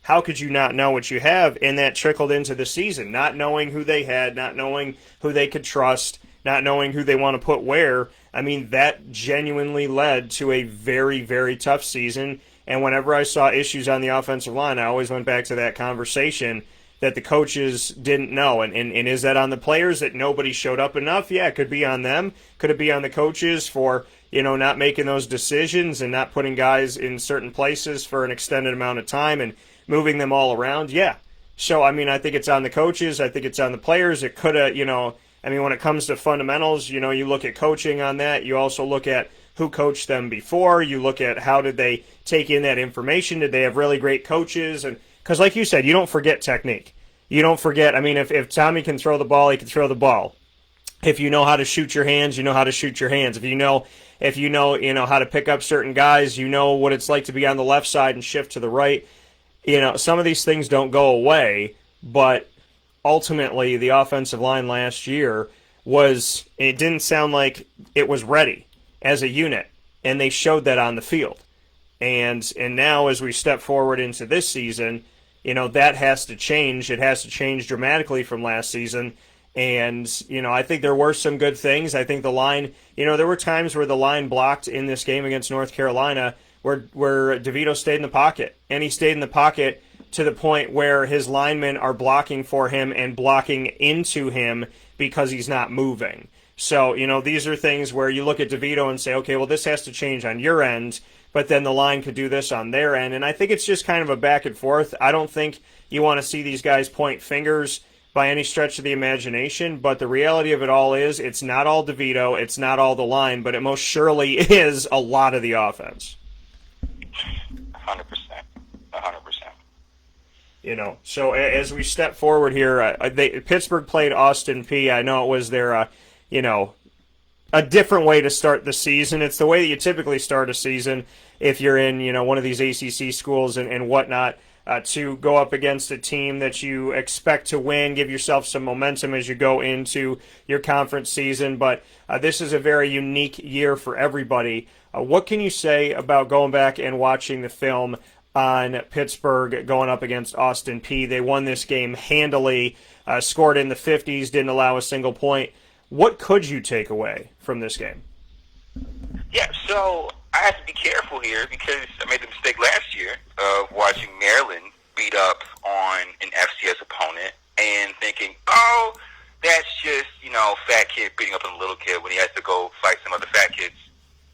how could you not know what you have? And that trickled into the season, not knowing who they had, not knowing who they could trust, not knowing who they want to put where. I mean, that genuinely led to a very, very tough season. And whenever I saw issues on the offensive line, I always went back to that conversation that the coaches didn't know. And is that on the players that nobody showed up enough? Yeah, it could be on them. Could it be on the coaches for, not making those decisions and not putting guys in certain places for an extended amount of time and moving them all around? Yeah. So, I mean, I think it's on the coaches. I think it's on the players. It could have, when it comes to fundamentals, you look at coaching on that. You also look at who coached them before. You look at how did they take in that information. Did they have really great coaches? And because like you said, you don't forget technique. You don't forget. I mean, if Tommy can throw the ball, he can throw the ball. If you know how to shoot your hands, you know how to shoot your hands. If you know how to pick up certain guys, you know what it's like to be on the left side and shift to the right. Some of these things don't go away, but ultimately the offensive line last year it didn't sound like it was ready as a unit, and they showed that on the field. And now as we step forward into this season, that has to change. It has to change dramatically from last season. And, I think there were some good things. I think the line, there were times where the line blocked in this game against North Carolina where DeVito stayed in the pocket. And he stayed in the pocket to the point where his linemen are blocking for him and blocking into him because he's not moving. So, these are things where you look at DeVito and say, okay, well, this has to change on your end, but then the line could do this on their end. And I think it's just kind of a back and forth. I don't think you want to see these guys point fingers by any stretch of the imagination, but the reality of it all is it's not all DeVito, it's not all the line, but it most surely is a lot of the offense. 100%. 100%. So as we step forward here, Pittsburgh played Austin Peay. I know it was their, a different way to start the season. It's the way that you typically start a season if you're in, one of these ACC schools and whatnot. To go up against a team that you expect to win, give yourself some momentum as you go into your conference season. But this is a very unique year for everybody. What can you say about going back and watching the film on Pittsburgh going up against Austin Peay? They won this game handily, scored in the 50s, didn't allow a single point. What could you take away from this game? Yeah, so I have to be careful here because I made the mistake last year of watching Maryland beat up on an FCS opponent and thinking, oh, that's just, fat kid beating up on a little kid when he has to go fight some other fat kids.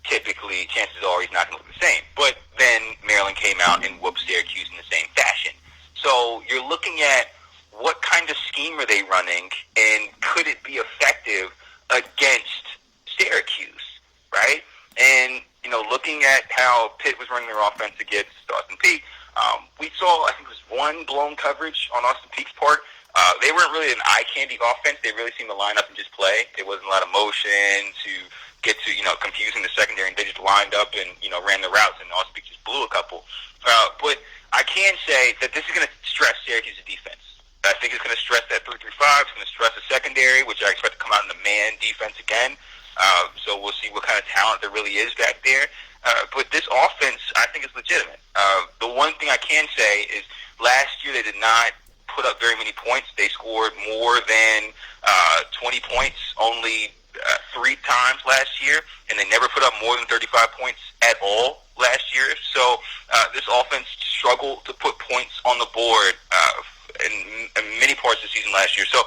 Typically, chances are he's not going to look the same. But then Maryland came out and whooped Syracuse in the same fashion. So you're looking at what kind of scheme are they running and could it be effective against Syracuse, right? And, looking at how Pitt was running their offense against Austin Peay. We saw, I think it was one blown coverage on Austin Peay's part. They weren't really an eye-candy offense. They really seemed to line up and just play. There wasn't a lot of motion to get to, confusing the secondary, and they just lined up and, ran the routes, and Austin Peay just blew a couple. But I can say that this is going to stress Syracuse's defense. I think it's going to stress that 3-3-5. It's going to stress the secondary, which I expect to come out in the man defense again. So we'll see what kind of talent there really is back there. But this offense, I think, is legitimate. The one thing I can say is last year they did not put up very many points. They scored more than 20 points only 3 times last year, and they never put up more than 35 points at all last year. So this offense struggled to put points on the board in many parts of the season last year. So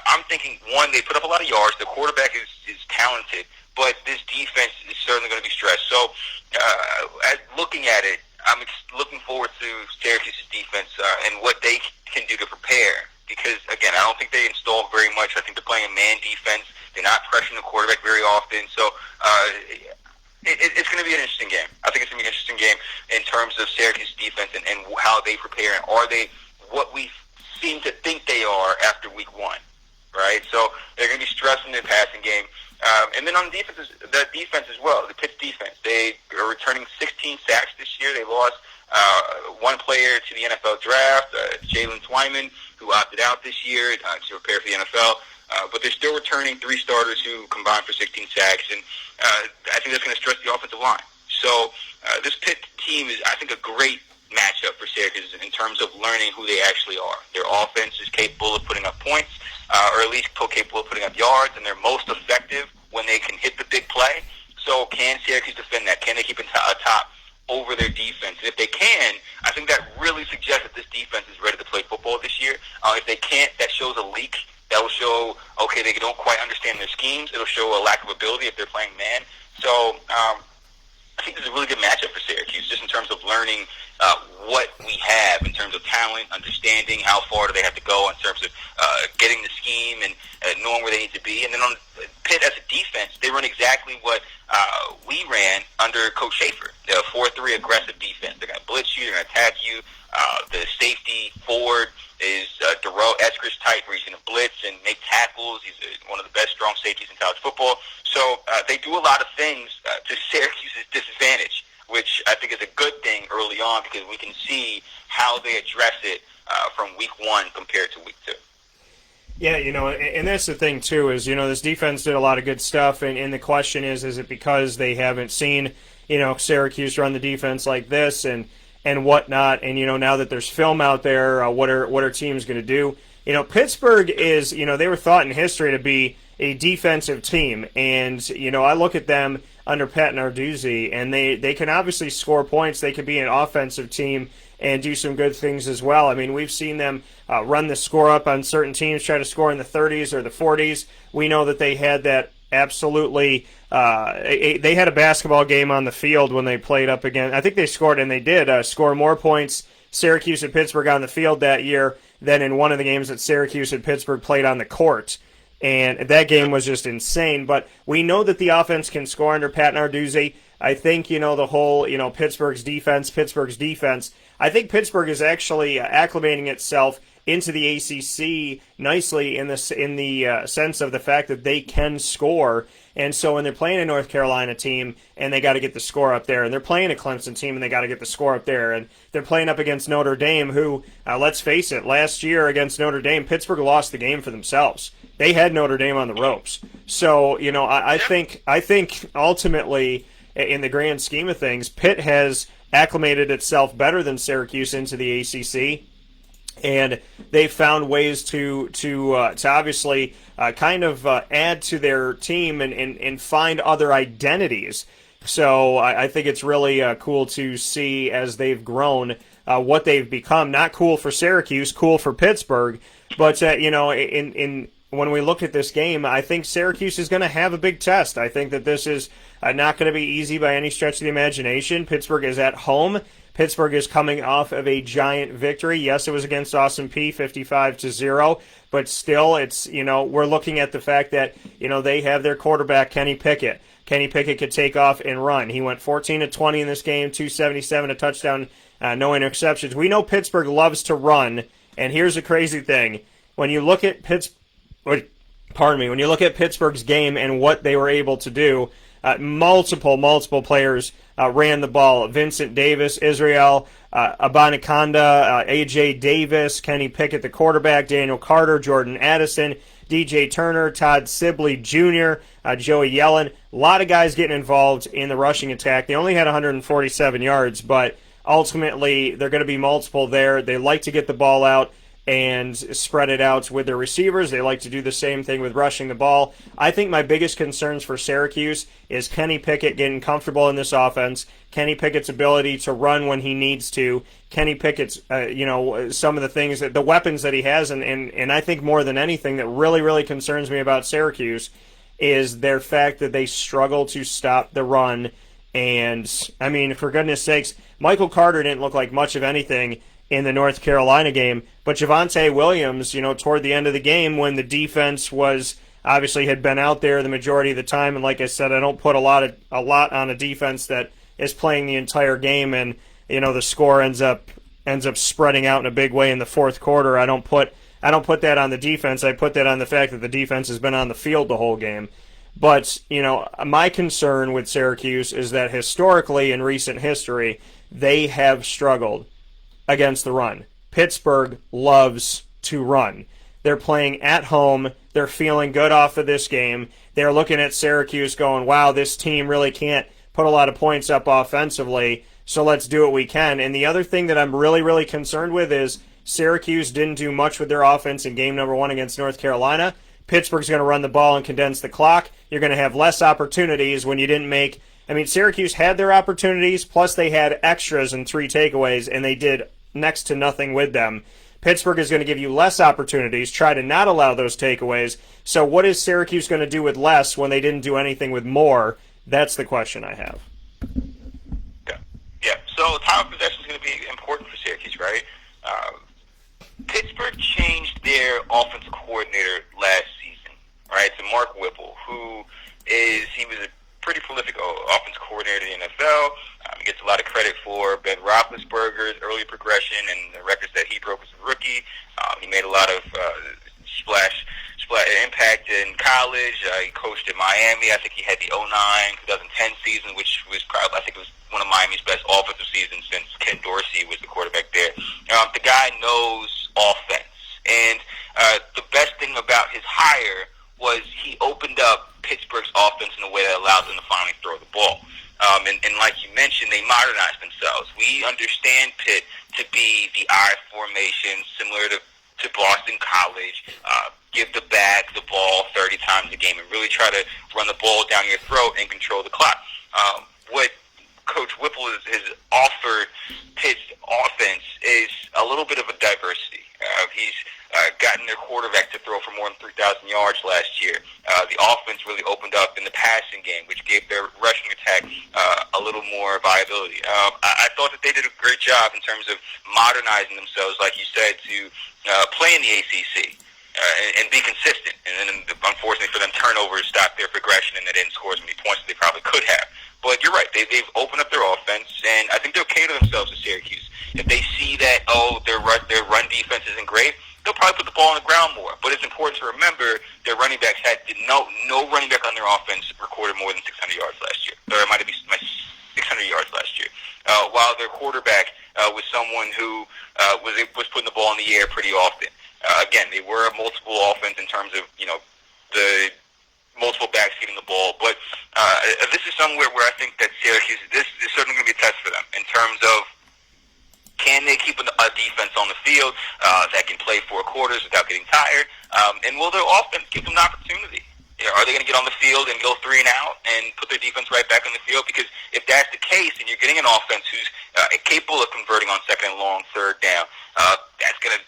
I'm thinking, one, they put up a lot of yards. The quarterback is talented, but this defense is certainly going to be stressed. So looking at it, I'm looking forward to Syracuse's defense and what they can do to prepare. Because, again, I don't think they installed very much. I think they're playing a man defense. They're not pressuring the quarterback very often. So it's going to be an interesting game. I think it's going to be an interesting game in terms of Syracuse's defense and how they prepare. And are they what we seem to think they are after week 1, right? So they're going to be stressing their passing game. And then on the defense as well, the Pitt's defense, they are returning 16 sacks this year. They lost one player to the NFL draft, Julian Whigham, who opted out this year to prepare for the NFL. But they're still returning 3 starters who combined for 16 sacks. And I think that's going to stress the offensive line. So this Pitt team is, I think, a great matchup for Syracuse in terms of learning who they actually are. Their offense is capable of putting up points, or at least capable of putting up yards, and they're most effective when they can hit the big play. So can Syracuse defend that? Can they keep it top over their defense? And if they can, I think that really suggests that this defense is ready to play football this year. If they can't, that shows a leak. That will show, okay, they don't quite understand their schemes. It'll show a lack of ability if they're playing man. So I think this is a really good matchup for Syracuse, just in terms of learning what we have in terms of talent, understanding how far do they have to go in terms of getting the scheme and knowing where they need to be. And then on Pitt as a defense, they run exactly what we ran under Coach Schaefer, the 4-3 aggressive defense. They're going to blitz you, they're going to attack you. The safety forward is Darrell Eskridge type, where he's going to blitz and make tackles. He's one of the best strong safeties in college football. So they do a lot of things to Syracuse's disadvantage, which I think is a good thing early on because we can see how they address it from week 1 compared to week 2. Yeah, and that's the thing, too, is, this defense did a lot of good stuff, and the question is it because they haven't seen, Syracuse run the defense like this and whatnot, and, now that there's film out there, what are teams going to do? Pittsburgh is, they were thought in history to be a defensive team, and, I look at them under Pat Narduzzi, and they can obviously score points. They can be an offensive team and do some good things as well. I mean, we've seen them run the score up on certain teams, try to score in the 30s or the 40s. We know that they had that absolutely they had a basketball game on the field when they played up again. I think they scored, and they did score more points, Syracuse and Pittsburgh, on the field that year than in one of the games that Syracuse and Pittsburgh played on the court. And that game was just insane. But we know that the offense can score under Pat Narduzzi. I think, the whole, Pittsburgh's defense. I think Pittsburgh is actually acclimating itself into the ACC nicely in the sense of the fact that they can score. And so when they're playing a North Carolina team and they got to get the score up there, and they're playing a Clemson team and they got to get the score up there, and they're playing up against Notre Dame, who, let's face it, last year against Notre Dame, Pittsburgh lost the game for themselves. They had Notre Dame on the ropes. So, I think ultimately, in the grand scheme of things, Pitt has acclimated itself better than Syracuse into the ACC. And they've found ways to obviously kind of add to their team and find other identities. So I think it's really cool to see as they've grown what they've become. Not cool for Syracuse, cool for Pittsburgh. But, when we look at this game, I think Syracuse is going to have a big test. I think that this is not going to be easy by any stretch of the imagination. Pittsburgh is at home. Pittsburgh is coming off of a giant victory. Yes, it was against Austin Peay, 55-0, but still, it's we're looking at the fact that they have their quarterback Kenny Pickett. Kenny Pickett could take off and run. He went 14-20 in this game, 277, a touchdown, no interceptions. We know Pittsburgh loves to run, and here's the crazy thing. When you look at when you look at Pittsburgh's game and what they were able to do, multiple players ran the ball. Vincent Davis, Israel Abanikanda, A.J. Davis, Kenny Pickett, the quarterback, Daniel Carter, Jordan Addison, DJ Turner, Todd Sibley Jr., Joey Yellen. A lot of guys getting involved in the rushing attack. They only had 147 yards, but ultimately they're going to be multiple there. They like to get the ball out and spread it out with their receivers. They like to do the same thing with rushing the ball. I think my biggest concerns for Syracuse is Kenny Pickett getting comfortable in this offense, Kenny Pickett's ability to run when he needs to, Kenny Pickett's, some of the things, the weapons that he has, and I think more than anything that really concerns me about Syracuse is their fact that they struggle to stop the run. And, I mean, for goodness sakes, Michael Carter didn't look like much of anything in the North Carolina game, but Javonte Williams, toward the end of the game when the defense was obviously had been out there the majority of the time, and like I said, I don't put a lot on a defense that is playing the entire game, and the score ends up spreading out in a big way in the fourth quarter. I don't put that on the defense. I put that on the fact that the defense has been on the field the whole game. But my concern with Syracuse is that historically, in recent history, they have struggled against the run. Pittsburgh loves to run. They're playing at home. They're feeling good off of this game. They're looking at Syracuse going, wow, this team really can't put a lot of points up offensively, so let's do what we can. And the other thing that I'm really concerned with is Syracuse didn't do much with their offense in game number 1 against North Carolina. Pittsburgh's going to run the ball and condense the clock. You're going to have less opportunities when you didn't make... Syracuse had their opportunities, plus they had extras and 3 takeaways, and they did next to nothing with them. Pittsburgh is going to give you less opportunities, try to not allow those takeaways. So what is Syracuse going to do with less when they didn't do anything with more? That's the question I have. Yeah. So time of possession is going to be important for Syracuse, right? Pittsburgh changed their offensive coordinator last season, right? To Mark Whipple, he was a pretty prolific offensive coordinator in the NFL. He gets a lot of credit for Ben Roethlisberger's early progression and the records that he broke as a rookie. He made a lot of splash impact in college. He coached at Miami. I think he had the 2009-2010 season, which was probably, I think it was one of Miami's best offensive seasons since Ken Dorsey was the quarterback there. The guy knows offense. And the best thing about his hire was he opened up Pittsburgh's offense in a way that allowed them to finally throw the ball. And like you mentioned, they modernized themselves. We understand Pitt to be the I formation, similar to Boston College. Give the back the ball 30 times a game and really try to run the ball down your throat and control the clock. What Coach Whipple has offered Pitt's offense is a little bit of a diversity. He's gotten their quarterback to throw for more than 3,000 yards last year. The offense really opened up in the passing game, which gave their rushing attack a little more viability. I thought that they did a great job in terms of modernizing themselves, like you said, to play in the ACC and be consistent. And then, unfortunately for them, turnovers stopped their progression and they didn't score as many points as they probably could have. But you're right. They've opened up their offense, and I think they'll cater themselves to Syracuse. If they see that, their run defense isn't great, they'll probably put the ball on the ground more. But it's important to remember their running backs had no running back on their offense recorded more than 600 yards last year. Or it might have been 600 yards last year. While their quarterback was someone who was putting the ball in the air pretty often. Again, they were a multiple offense in terms of, the multiple backs getting the ball. But this is somewhere where I think that Syracuse, this is certainly going to be a test for them in terms of can they keep a defense on the field that can play 4 quarters without getting tired? And will their offense give them an opportunity? Are they going to get on the field and go 3 and out and put their defense right back on the field? Because if that's the case and you're getting an offense who's capable of converting on 2nd and long, 3rd down, that's going to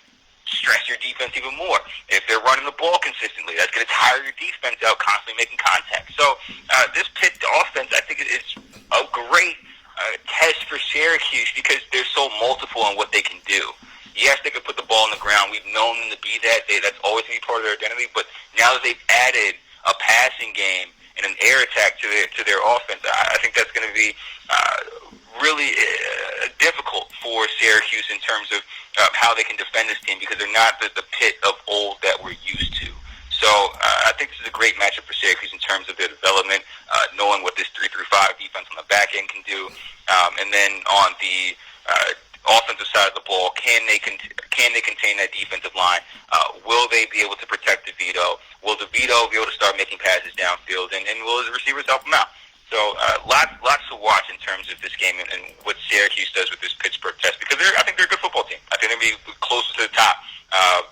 stress your defense even more. If they're running the ball consistently, that's going to tire your defense out constantly making contact. So this Pitt offense, I think, is a great test for Syracuse because they're so multiple in what they can do. Yes, they can put the ball on the ground. We've known them to be that. That's always going to be part of their identity. But now that they've added a passing game and an air attack to their offense. I think that's going to be really difficult for Syracuse in terms of how they can defend this team, because they're not the Pitt of old that we're used to. So I think this is a great matchup for Syracuse in terms of their development, knowing what this 3-5 defense on the back end can do, and then on the offensive side of the ball, can they contain that defensive line? Will they be able to protect DeVito? Will DeVito be able to start making passes downfield, and will his receivers help him out? So lots to watch in terms of this game and what Syracuse does with this Pittsburgh test, because I think they're a good football team. I think they'll be closer to the top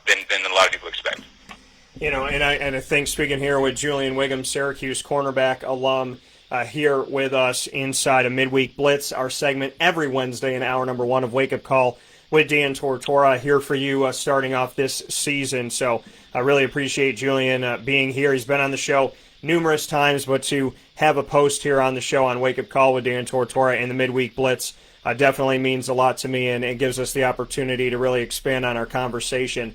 than a lot of people expect. You know, and I think, speaking here with Julian Whigham, Syracuse cornerback alum, here with us inside of Midweek Blitz, our segment every Wednesday in hour number 1 of Wake Up Call with Dan Tortora, here for you starting off this season. So I really appreciate Julian being here. He's been on the show numerous times, but to have a post here on the show on Wake Up Call with Dan Tortora and the Midweek Blitz definitely means a lot to me, and it gives us the opportunity to really expand on our conversation.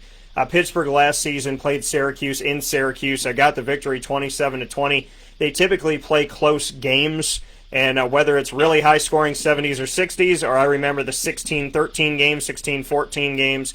Pittsburgh last season played Syracuse in Syracuse. Got the victory 27-20. They typically play close games, and whether it's really high-scoring 70s or 60s, or I remember the 16-13 games, 16-14 games.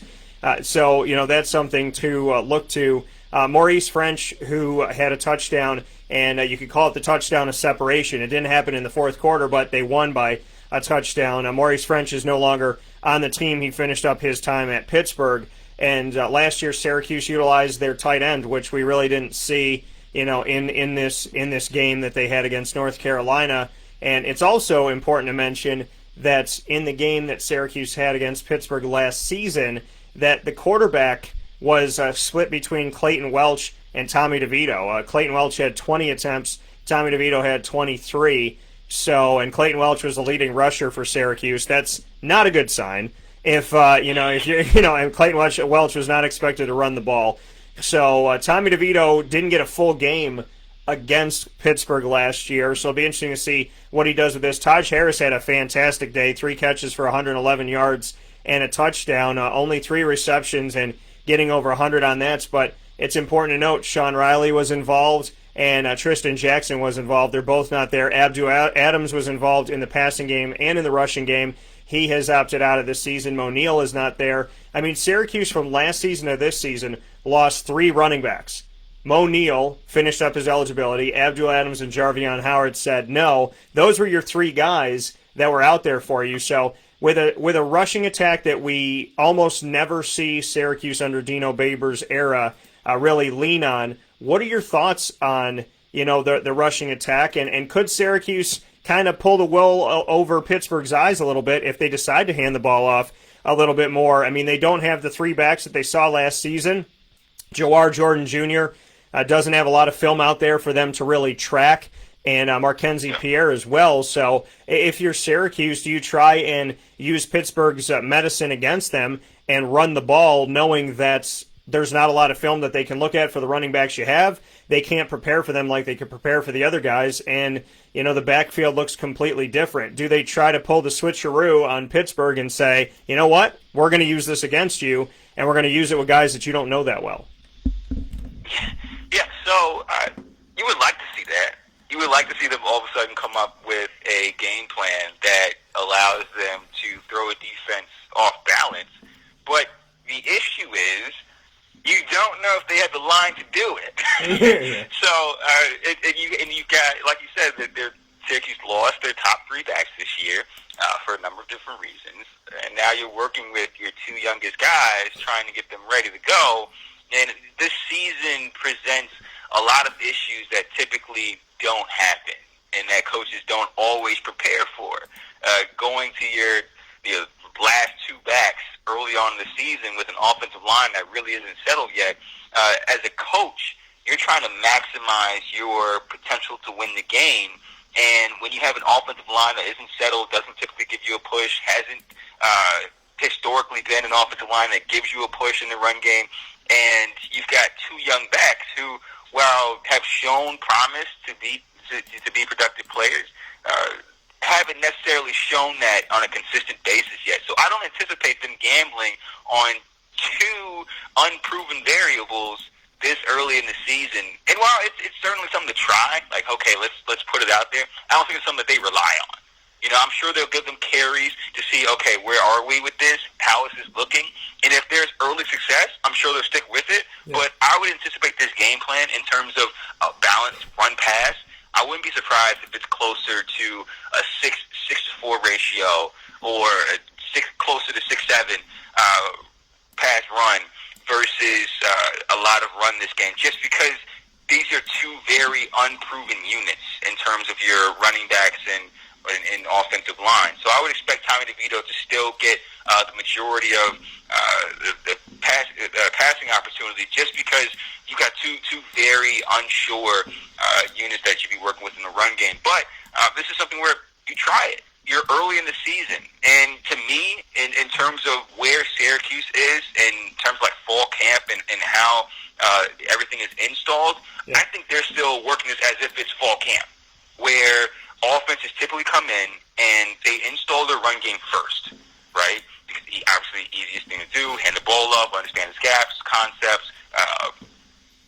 So, you know, that's something to look to. Maurice French, who had a touchdown, and you could call it the touchdown of separation. It didn't happen in the fourth quarter, but they won by a touchdown. Maurice French is no longer on the team. He finished up his time at Pittsburgh. And last year, Syracuse utilized their tight end, which we really didn't see, you know, in this game that they had against North Carolina. And it's also important to mention that in the game that Syracuse had against Pittsburgh last season, that the quarterback was split between Clayton Welch and Tommy DeVito. Clayton Welch had 20 attempts, Tommy DeVito had 23. So, and Clayton Welch was the leading rusher for Syracuse. That's not a good sign. If and Clayton Welch was not expected to run the ball. So Tommy DeVito didn't get a full game against Pittsburgh last year, so it'll be interesting to see what he does with this. Todd Harris had a fantastic day, 3 catches for 111 yards and a touchdown, only 3 receptions and getting over 100 on that. But it's important to note Sean Riley was involved and Tristan Jackson was involved. They're both not there. Abdul Adams was involved in the passing game and in the rushing game. He has opted out of this season. Mo Neal is not there. I mean, Syracuse from last season to this season lost 3 running backs. Mo Neal finished up his eligibility. Abdul Adams and Jarvion Howard said no. Those were your 3 guys that were out there for you. So with a rushing attack that we almost never see Syracuse under Dino Babers' era really lean on, what are your thoughts on, you know, the rushing attack? And could Syracuse kind of pull the wool over Pittsburgh's eyes a little bit if they decide to hand the ball off a little bit more? I mean, they don't have the 3 backs that they saw last season. Jawar Jordan Jr. Doesn't have a lot of film out there for them to really track, and Markenzie Pierre as well. So if you're Syracuse, do you try and use Pittsburgh's medicine against them and run the ball knowing that there's not a lot of film that they can look at for the running backs you have? They can't prepare for them like they could prepare for the other guys, and you know the backfield looks completely different. Do they try to pull the switcheroo on Pittsburgh and say, you know what, we're going to use this against you, and we're going to use it with guys that you don't know that well? Yeah, so you would like to see that. You would like to see them all of a sudden come up with a game plan that allows them to throw a defense off balance. But the issue is, you don't know if they have the line to do it. So, you've got, like you said, that Syracuse lost their top 3 backs this year for a number of different reasons. And now you're working with your 2 youngest guys, trying to get them ready to go. And this season presents a lot of issues that typically don't happen and that coaches don't always prepare for. Going to your last 2 backs early on in the season with an offensive line that really isn't settled yet, as a coach, you're trying to maximize your potential to win the game. And when you have an offensive line that isn't settled, doesn't typically give you a push, hasn't historically been an offensive line that gives you a push in the run game, and you've got 2 young backs who, while have shown promise to be productive players, haven't necessarily shown that on a consistent basis yet. So I don't anticipate them gambling on 2 unproven variables this early in the season, and while it's certainly something to try, like, okay, let's put it out there, I don't think it's something that they rely on. You know, I'm sure they'll give them carries to see, okay, where are we with this? How is this looking? And if there's early success, I'm sure they'll stick with it. Yeah. But I would anticipate this game plan in terms of a balanced run-pass. I wouldn't be surprised if it's closer to a 6-4 ratio or closer to 6-7 pass-run versus a lot of run this game, just because these are two very unproven units in terms of your running backs and offensive line. So I would expect Tommy DeVito to still get the majority of the passing opportunity, just because you got two very unsure units that you'd be working with in the run game. But this is something where you try it. You're early in the season, and to me, in terms of where Syracuse is, in terms of like fall camp and how everything is installed, I think they're still working this as if it's fall camp, where offenses typically come in and they install their run game first, right? Because obviously the easiest thing to do, hand the ball up, understand its gaps, concepts,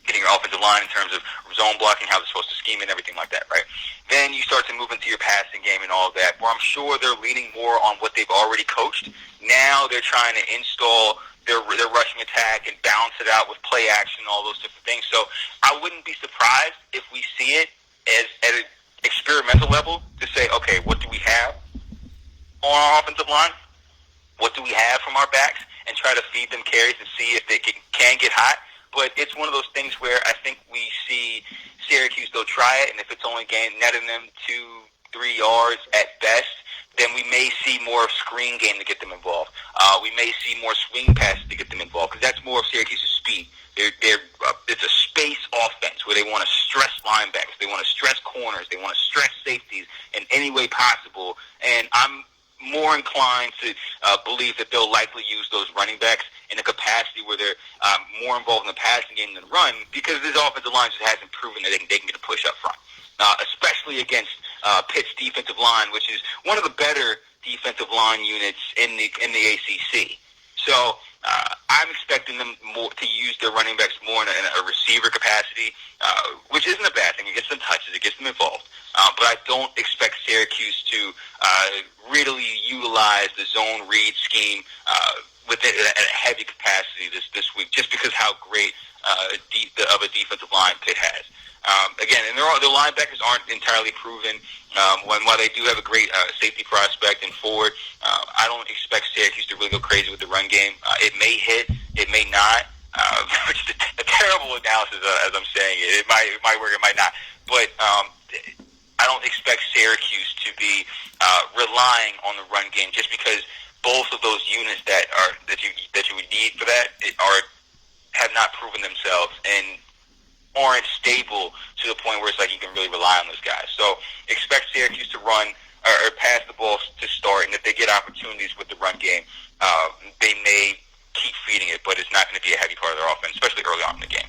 getting your offensive line in terms of zone blocking, how they're supposed to scheme and everything like that, right? Then you start to move into your passing game and all of that, where I'm sure they're leaning more on what they've already coached. Now they're trying to install their rushing attack and balance it out with play action and all those different things. So I wouldn't be surprised if we see it as at an experimental level to say, okay, what do we have on our offensive line? What do we have from our backs? And try to feed them carries and see if they can get hot. But it's one of those things where I think we see Syracuse, they'll try it, and if it's only netting them 2-3 yards at best, then we may see more of screen game to get them involved. We may see more swing passes to get them involved, because that's more of Syracuse's speed. It's a space offense where they want to stress linebackers, they want to stress corners, they want to stress safeties in any way possible. And I'm more inclined to believe that they'll likely use those running backs in a capacity where they're more involved in the passing game than run, because this offensive line just hasn't proven that they can get a push up front, especially against Pitt's defensive line, which is one of the better defensive line units in the ACC. So I'm expecting them more to use their running backs more in a receiver capacity, which isn't a bad thing. It gets them touches, it gets them involved. But I don't expect Syracuse to really utilize the zone read scheme with it at a heavy capacity this week, just because how great of a defensive line Pitt has. Again, and their linebackers aren't entirely proven. While they do have a great safety prospect and forward, I don't expect Syracuse to really go crazy with the run game. It may hit, it may not, which is a terrible analysis as I'm saying it. It might work, it might not. But I don't expect Syracuse to be relying on the run game, just because both of those units that you would need for that have not proven themselves and aren't stable to the point where it's like you can really rely on those guys. So expect Syracuse to run or pass the ball to start, and if they get opportunities with the run game, they may keep feeding it, but it's not going to be a heavy part of their offense, especially early on in the game.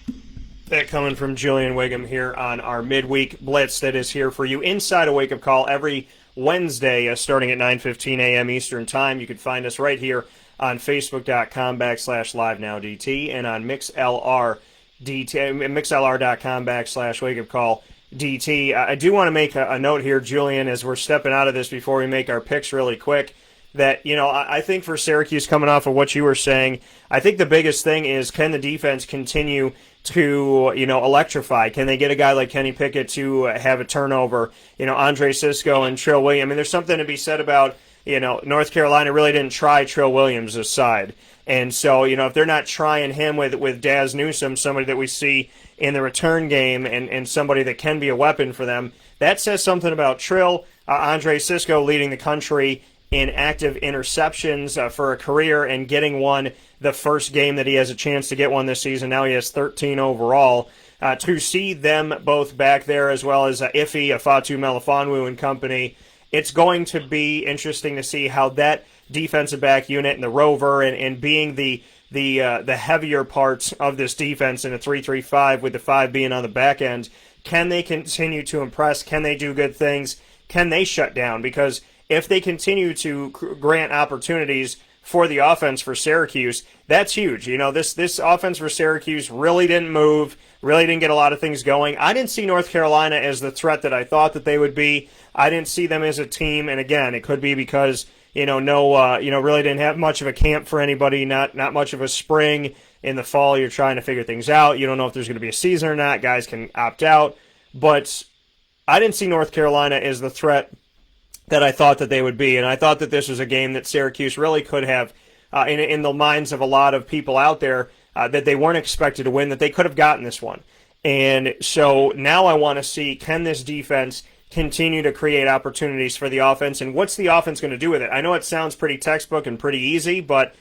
That coming from Julian Whigham here on our Midweek Blitz that is here for you inside a Wake Up Call every Wednesday starting at 9:15 a.m. Eastern Time. You can find us right here on Facebook.com/LiveNowDT and on MixLR.com/WakeUpCallDT. I do want to make a note here, Julian, as we're stepping out of this before we make our picks really quick, that, I think for Syracuse, coming off of what you were saying, I think the biggest thing is, can the defense continue to, electrify? Can they get a guy like Kenny Pickett to have a turnover? Andre Cisco and Trill Williams. I mean, there's something to be said about, North Carolina really didn't try Trill Williams aside. And so, if they're not trying him with Daz Newsome, somebody that we see in the return game and somebody that can be a weapon for them, that says something about Trill. Andre Cisco leading the country in active interceptions for a career and getting one the first game that he has a chance to get one this season. Now he has 13 overall. To see them both back there, as well as Iffy, Fatu Melifonwu and company, it's going to be interesting to see how that defensive back unit and the rover and being the heavier parts of this defense in a 3-3-5 with the 5 being on the back end, can they continue to impress? Can they do good things? Can they shut down? Because if they continue to grant opportunities for the offense for Syracuse, that's huge. You know, this offense for Syracuse really didn't move, really didn't get a lot of things going. I didn't see North Carolina as the threat that I thought that they would be. I didn't see them as a team, and again, it could be because, really didn't have much of a camp for anybody, not much of a spring. In the fall, you're trying to figure things out. You don't know if there's going to be a season or not. Guys can opt out. But I didn't see North Carolina as the threat that I thought that they would be, and I thought that this was a game that Syracuse really could have, in the minds of a lot of people out there, that they weren't expected to win, that they could have gotten this one. And so now I want to see, can this defense continue to create opportunities for the offense, and what's the offense going to do with it? I know it sounds pretty textbook and pretty easy, but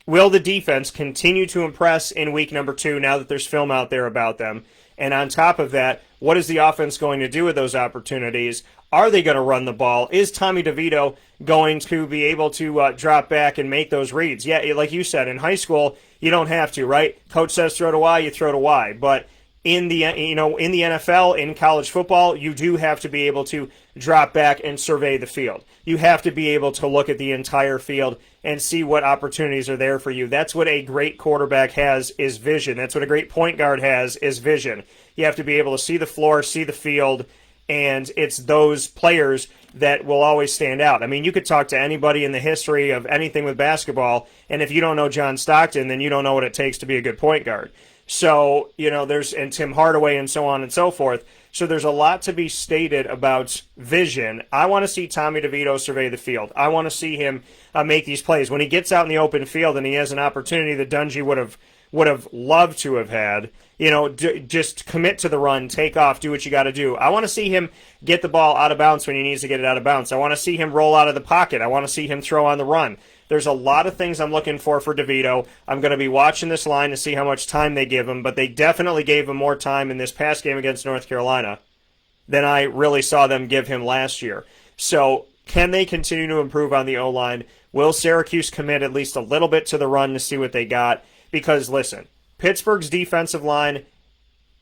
will the defense continue to impress in week number 2 now that there's film out there about them? And on top of that, what is the offense going to do with those opportunities? Are they going to run the ball? Is Tommy DeVito going to be able to drop back and make those reads? Yeah, like you said, in high school, you don't have to, right? Coach says throw to Y, you throw to Y. But in the NFL, in college football, you do have to be able to drop back and survey the field. You have to be able to look at the entire field and see what opportunities are there for you. That's what a great quarterback has, is vision. That's what a great point guard has, is vision. You have to be able to see the floor, see the field, and it's those players that will always stand out. I mean, you could talk to anybody in the history of anything with basketball, and if you don't know John Stockton, then you don't know what it takes to be a good point guard. So, and Tim Hardaway and so on and so forth. So there's a lot to be stated about vision. I want to see Tommy DeVito survey the field. I want to see him make these plays. When he gets out in the open field and he has an opportunity that Dungy would have loved to have had, just commit to the run, take off, do what you got to do. I want to see him get the ball out of bounds when he needs to get it out of bounds. I want to see him roll out of the pocket. I want to see him throw on the run. There's a lot of things I'm looking for DeVito. I'm going to be watching this line to see how much time they give him, but they definitely gave him more time in this past game against North Carolina than I really saw them give him last year. So can they continue to improve on the O-line? Will Syracuse commit at least a little bit to the run to see what they got? Because, listen, Pittsburgh's defensive line,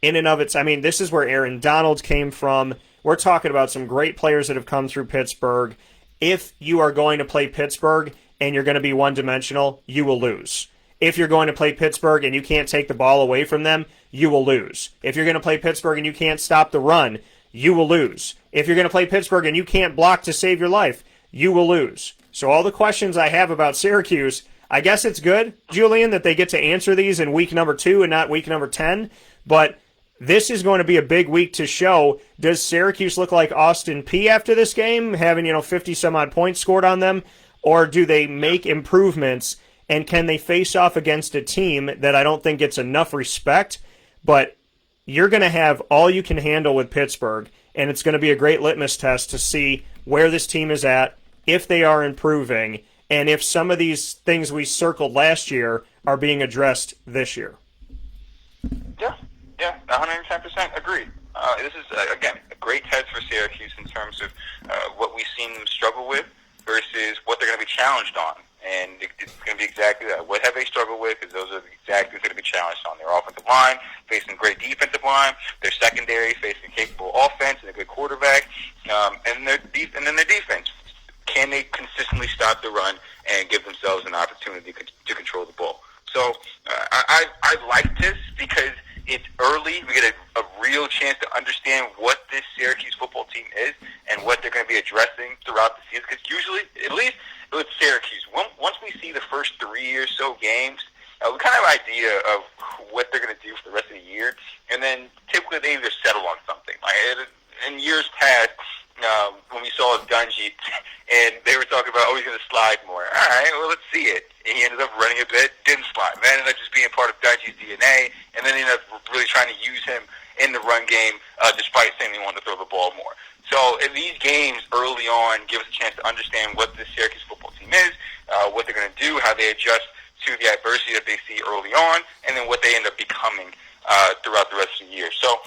in and of its, this is where Aaron Donald came from. We're talking about some great players that have come through Pittsburgh. If you are going to play Pittsburgh and you're going to be one-dimensional, you will lose. If you're going to play Pittsburgh and you can't take the ball away from them, you will lose. If you're going to play Pittsburgh and you can't stop the run, you will lose. If you're going to play Pittsburgh and you can't block to save your life, you will lose. So all the questions I have about Syracuse, I guess it's good, Julian, that they get to answer these in week number 2 and not week number 10, but this is going to be a big week to show, does Syracuse look like Austin Peay after this game, having 50-some-odd points scored on them, or do they make improvements, and can they face off against a team that I don't think gets enough respect, but you're going to have all you can handle with Pittsburgh, and it's going to be a great litmus test to see where this team is at, if they are improving, and if some of these things we circled last year are being addressed this year. Yeah, 110% agreed. This is, again, a great test for Syracuse in terms of what we've seen them struggle with versus what they're going to be challenged on. And it's going to be exactly that. What have they struggled with? Because those are exactly going to be challenged on. Their offensive line, facing a great defensive line. Their secondary, facing a capable offense and a good quarterback. And their defense. Can they consistently stop the run and give themselves an opportunity to control the ball? So I like this because it's early. We get a real chance to understand what this Syracuse football team is and what they're going to be addressing throughout the season. Because usually, at least with Syracuse, once we see the first 3 or so games, we kind of have an idea of what they're going to do for the rest of the year. And then typically they either settle on something. In years past, when we saw Dungy, and they were talking about, he's going to slide more. All right, well, let's see it. And he ended up running a bit, didn't slide. That ended up just being part of Dungy's DNA, and then he ended up really trying to use him in the run game, despite saying he wanted to throw the ball more. So in these games early on give us a chance to understand what this Syracuse football team is, what they're going to do, how they adjust to the adversity that they see early on, and then what they end up becoming throughout the rest of the year. So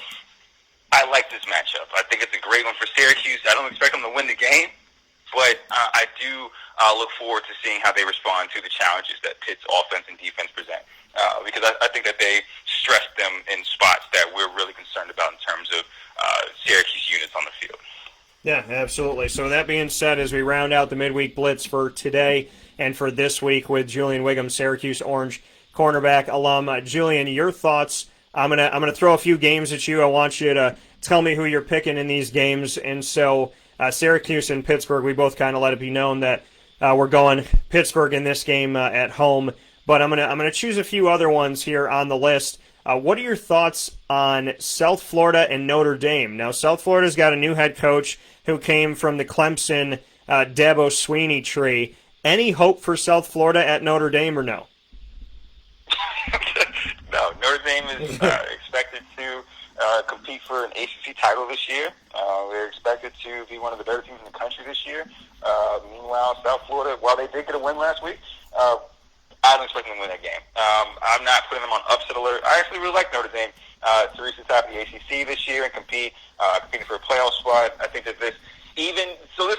I like this matchup. I think it's a great one for Syracuse. I don't expect them to win the game, but I do look forward to seeing how they respond to the challenges that Pitt's offense and defense present. Because I think that they stressed them in spots that we're really concerned about in terms of Syracuse units on the field. Yeah, absolutely. So that being said, as we round out the Midweek Blitz for today and for this week with Julian Whigham, Syracuse Orange cornerback alum. Julian, your thoughts. I'm gonna throw a few games at you. I want you to tell me who you're picking in these games. And so Syracuse and Pittsburgh, we both kind of let it be known that we're going Pittsburgh in this game at home. But I'm gonna choose a few other ones here on the list. What are your thoughts on South Florida and Notre Dame? Now, South Florida's got a new head coach who came from the Clemson Dabo Sweeney tree. Any hope for South Florida at Notre Dame or no? No, Notre Dame is expected to compete for an ACC title this year. They're expected to be one of the better teams in the country this year. Meanwhile, South Florida, while they did get a win last week, I don't expect them to win that game. I'm not putting them on upset alert. I actually really like Notre Dame to reach the top of the ACC this year and competing for a playoff spot. I think that this is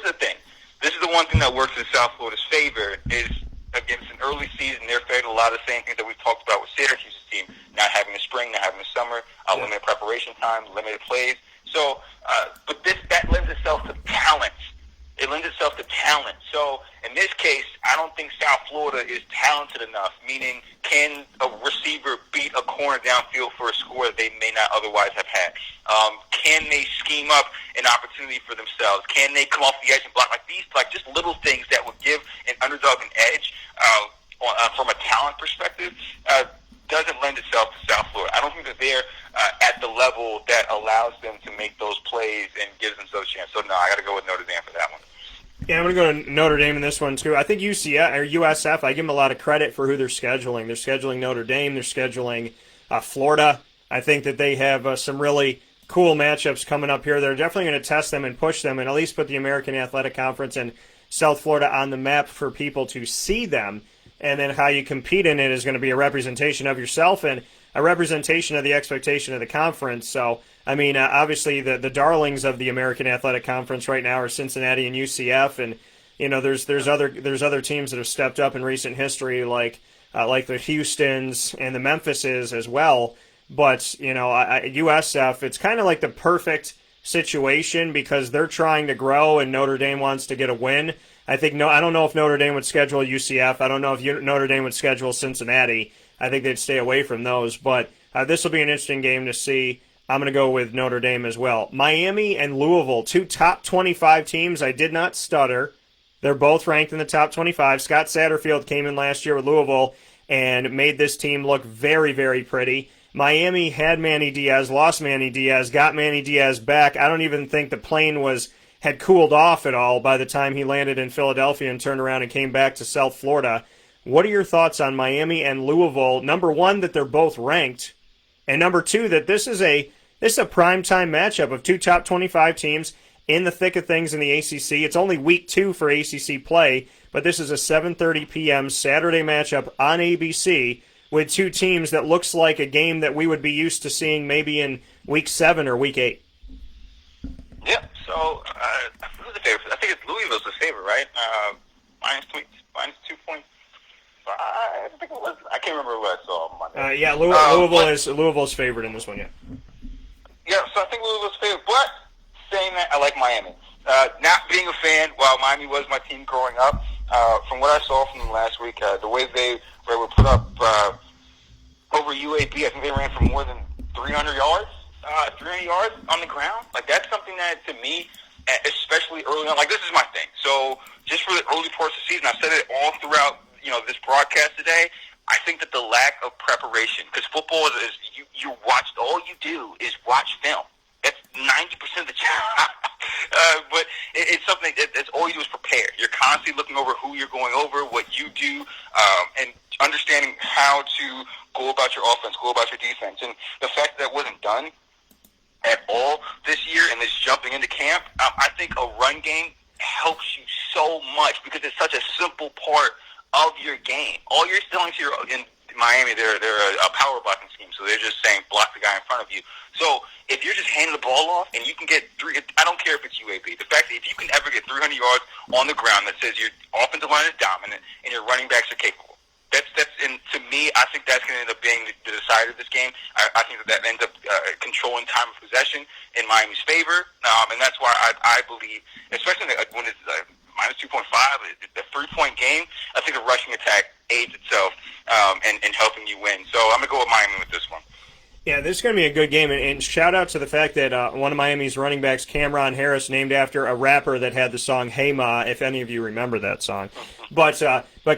the thing. This is the one thing that works in South Florida's favor is against an early season. They're fed a lot of the same things that we've talked about with Syracuse's team, not having a spring, not having a summer, limited preparation time, limited plays. So, but that lends itself to talent. It lends itself to talent. So, in this case, I don't think South Florida is talented enough, meaning can a receiver beat a corner downfield for a score that they may not otherwise have had? Can they scheme up an opportunity for themselves? Can they come off the edge and block? Just little things that would give an underdog an edge from a talent perspective doesn't lend itself to South Florida. I don't think that they're at the level that allows them to make those plays and gives themselves a chance. So, no, I got to go with Notre Dame for that one. Yeah, I'm going to go to Notre Dame in this one, too. I think USF, I give them a lot of credit for who they're scheduling. They're scheduling Notre Dame. They're scheduling Florida. I think that they have some really cool matchups coming up here. They're definitely going to test them and push them and at least put the American Athletic Conference and South Florida on the map for people to see them. And then how you compete in it is going to be a representation of yourself and a representation of the expectation of the conference. So, I mean, obviously the darlings of the American Athletic Conference right now are Cincinnati and UCF, and you know there's other teams that have stepped up in recent history like the Houstons and the Memphises as well. But you know, USF, it's kind of like the perfect situation because they're trying to grow and Notre Dame wants to get a win. I don't know if Notre Dame would schedule UCF. I don't know if Notre Dame would schedule Cincinnati. I think they'd stay away from those. But this will be an interesting game to see. I'm going to go with Notre Dame as well. Miami and Louisville, two top 25 teams. I did not stutter. They're both ranked in the top 25. Scott Satterfield came in last year with Louisville and made this team look very, very pretty. Miami had Manny Diaz, lost Manny Diaz, got Manny Diaz back. I don't even think the plane had cooled off at all by the time he landed in Philadelphia and turned around and came back to South Florida. What are your thoughts on Miami and Louisville? Number one, that they're both ranked, and number two, that this is a primetime matchup of two top 25 teams in the thick of things in the ACC. It's only week 2 for ACC play, but this is a 7:30 p.m. Saturday matchup on ABC with two teams that looks like a game that we would be used to seeing maybe in week 7 or week 8. Yeah, so who's the favorite? I think it's Louisville's the favorite, right? Minus 2.5. I think it was. I can't remember what I saw on Monday. Louisville's favorite in this one, yeah. Yeah, so I think Louisville's favorite. But saying that, I like Miami. Not being a fan, while Miami was my team growing up, from what I saw from them last week, the way they were put up over UAB, I think they ran for more than 300 yards. 300 yards on the ground. Like, that's something that, to me, especially early on, like, this is my thing. So, just for the early parts of the season, I said it all throughout, this broadcast today, I think that the lack of preparation, because football is you watch, all you do is watch film. That's 90% of the job. But it's something that's all you do is prepare. You're constantly looking over who you're going over, what you do, and understanding how to go about your offense, go about your defense. And the fact that wasn't done at all this year and this jumping into camp, I think a run game helps you so much because it's such a simple part of your game. All you're selling to in Miami, they're a power blocking scheme, so they're just saying block the guy in front of you. So if you're just handing the ball off and you can get I don't care if it's UAB. The fact that if you can ever get 300 yards on the ground that says your offensive line is dominant and your running backs are capable. And to me, I think that's going to end up being the decider of this game. I think that ends up controlling time of possession in Miami's favor, and that's why I believe especially when it's minus 2.5, the 3-point game. I think the rushing attack aids itself in helping you win. So I'm going to go with Miami with this one. Yeah, this is going to be a good game, and shout out to the fact that one of Miami's running backs, Cameron Harris, named after a rapper that had the song "Hey Ma," if any of you remember that song. But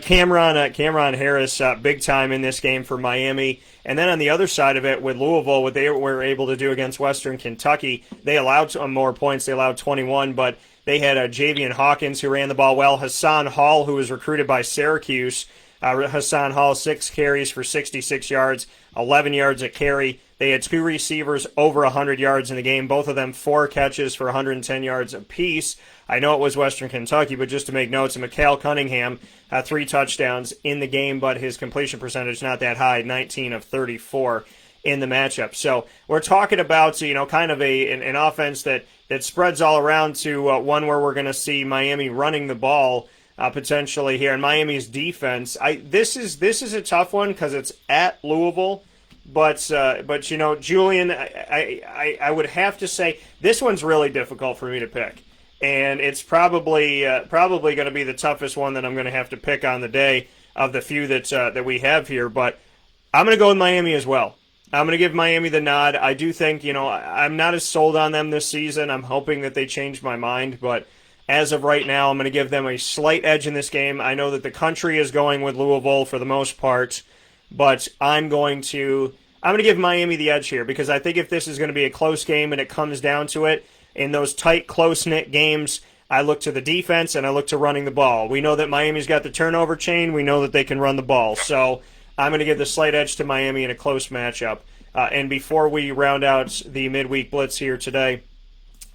Cameron Harris, big time in this game for Miami. And then on the other side of it, with Louisville, what they were able to do against Western Kentucky, they allowed more points. They allowed 21, but they had Javian Hawkins, who ran the ball well. Hassan Hall, who was recruited by Syracuse. Hassan Hall, 6 carries for 66 yards, 11 yards a carry. They had 2 receivers over 100 yards in the game, both of them 4 catches for 110 yards apiece. I know it was Western Kentucky, but just to make notes, Mikhail Cunningham, 3 touchdowns in the game, but his completion percentage not that high, 19 of 34 in the matchup. So we're talking about, kind of an offense that spreads all around to one where we're going to see Miami running the ball potentially here. And Miami's defense, this is a tough one because it's at Louisville. But Julian, I would have to say this one's really difficult for me to pick, and it's probably going to be the toughest one that I'm going to have to pick on the day of the few that we have here. But I'm going to go with Miami as well. I'm going to give Miami the nod. I do think I'm not as sold on them this season. I'm hoping that they change my mind, but as of right now, I'm going to give them a slight edge in this game. I know that the country is going with Louisville for the most part, but I'm going to give Miami the edge here because I think if this is going to be a close game and it comes down to it, in those tight, close-knit games, I look to the defense and I look to running the ball. We know that Miami's got the turnover chain. We know that they can run the ball. So I'm going to give the slight edge to Miami in a close matchup. And before we round out the midweek blitz here today,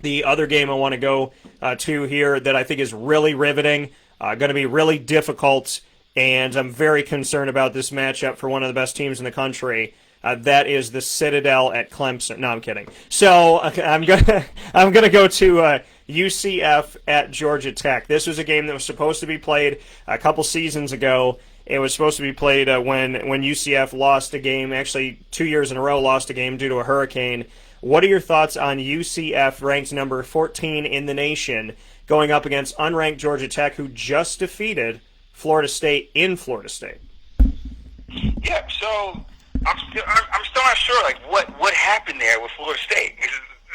the other game I want to go to here that I think is really riveting, going to be really difficult, and I'm very concerned about this matchup for one of the best teams in the country. That is the Citadel at Clemson. No, I'm kidding. So I'm gonna go to UCF at Georgia Tech. This was a game that was supposed to be played a couple seasons ago. It was supposed to be played when UCF lost a game, actually 2 years in a row lost a game due to a hurricane. What are your thoughts on UCF, ranked number 14 in the nation, going up against unranked Georgia Tech, who just defeated Florida State in Florida State? Yeah, so I'm still not sure what happened there with Florida State.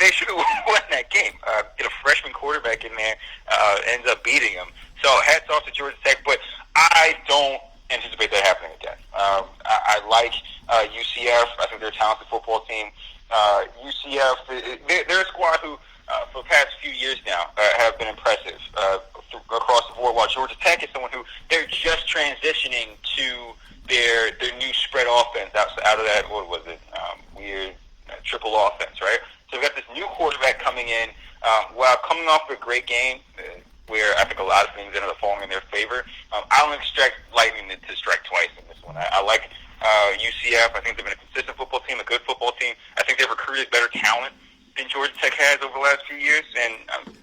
They should have won that game. Get a freshman quarterback in there, ends up beating them. So hats off to Georgia Tech, but I don't anticipate that happening again. I like UCF. I think they're a talented football team. UCF, they're a squad who, for the past few years now, have been impressive across the board, while Georgia Tech is someone who they're just transitioning to their new spread offense out of that, what was it, weird triple offense, right? So we've got this new quarterback coming in, while coming off a great game, where I think a lot of things ended up falling in their favor. I don't expect Lightning to strike twice in this one. I like UCF. I think they've been a consistent football team, a good football team. I think they've recruited better talent than Georgia Tech has over the last few years, and I'm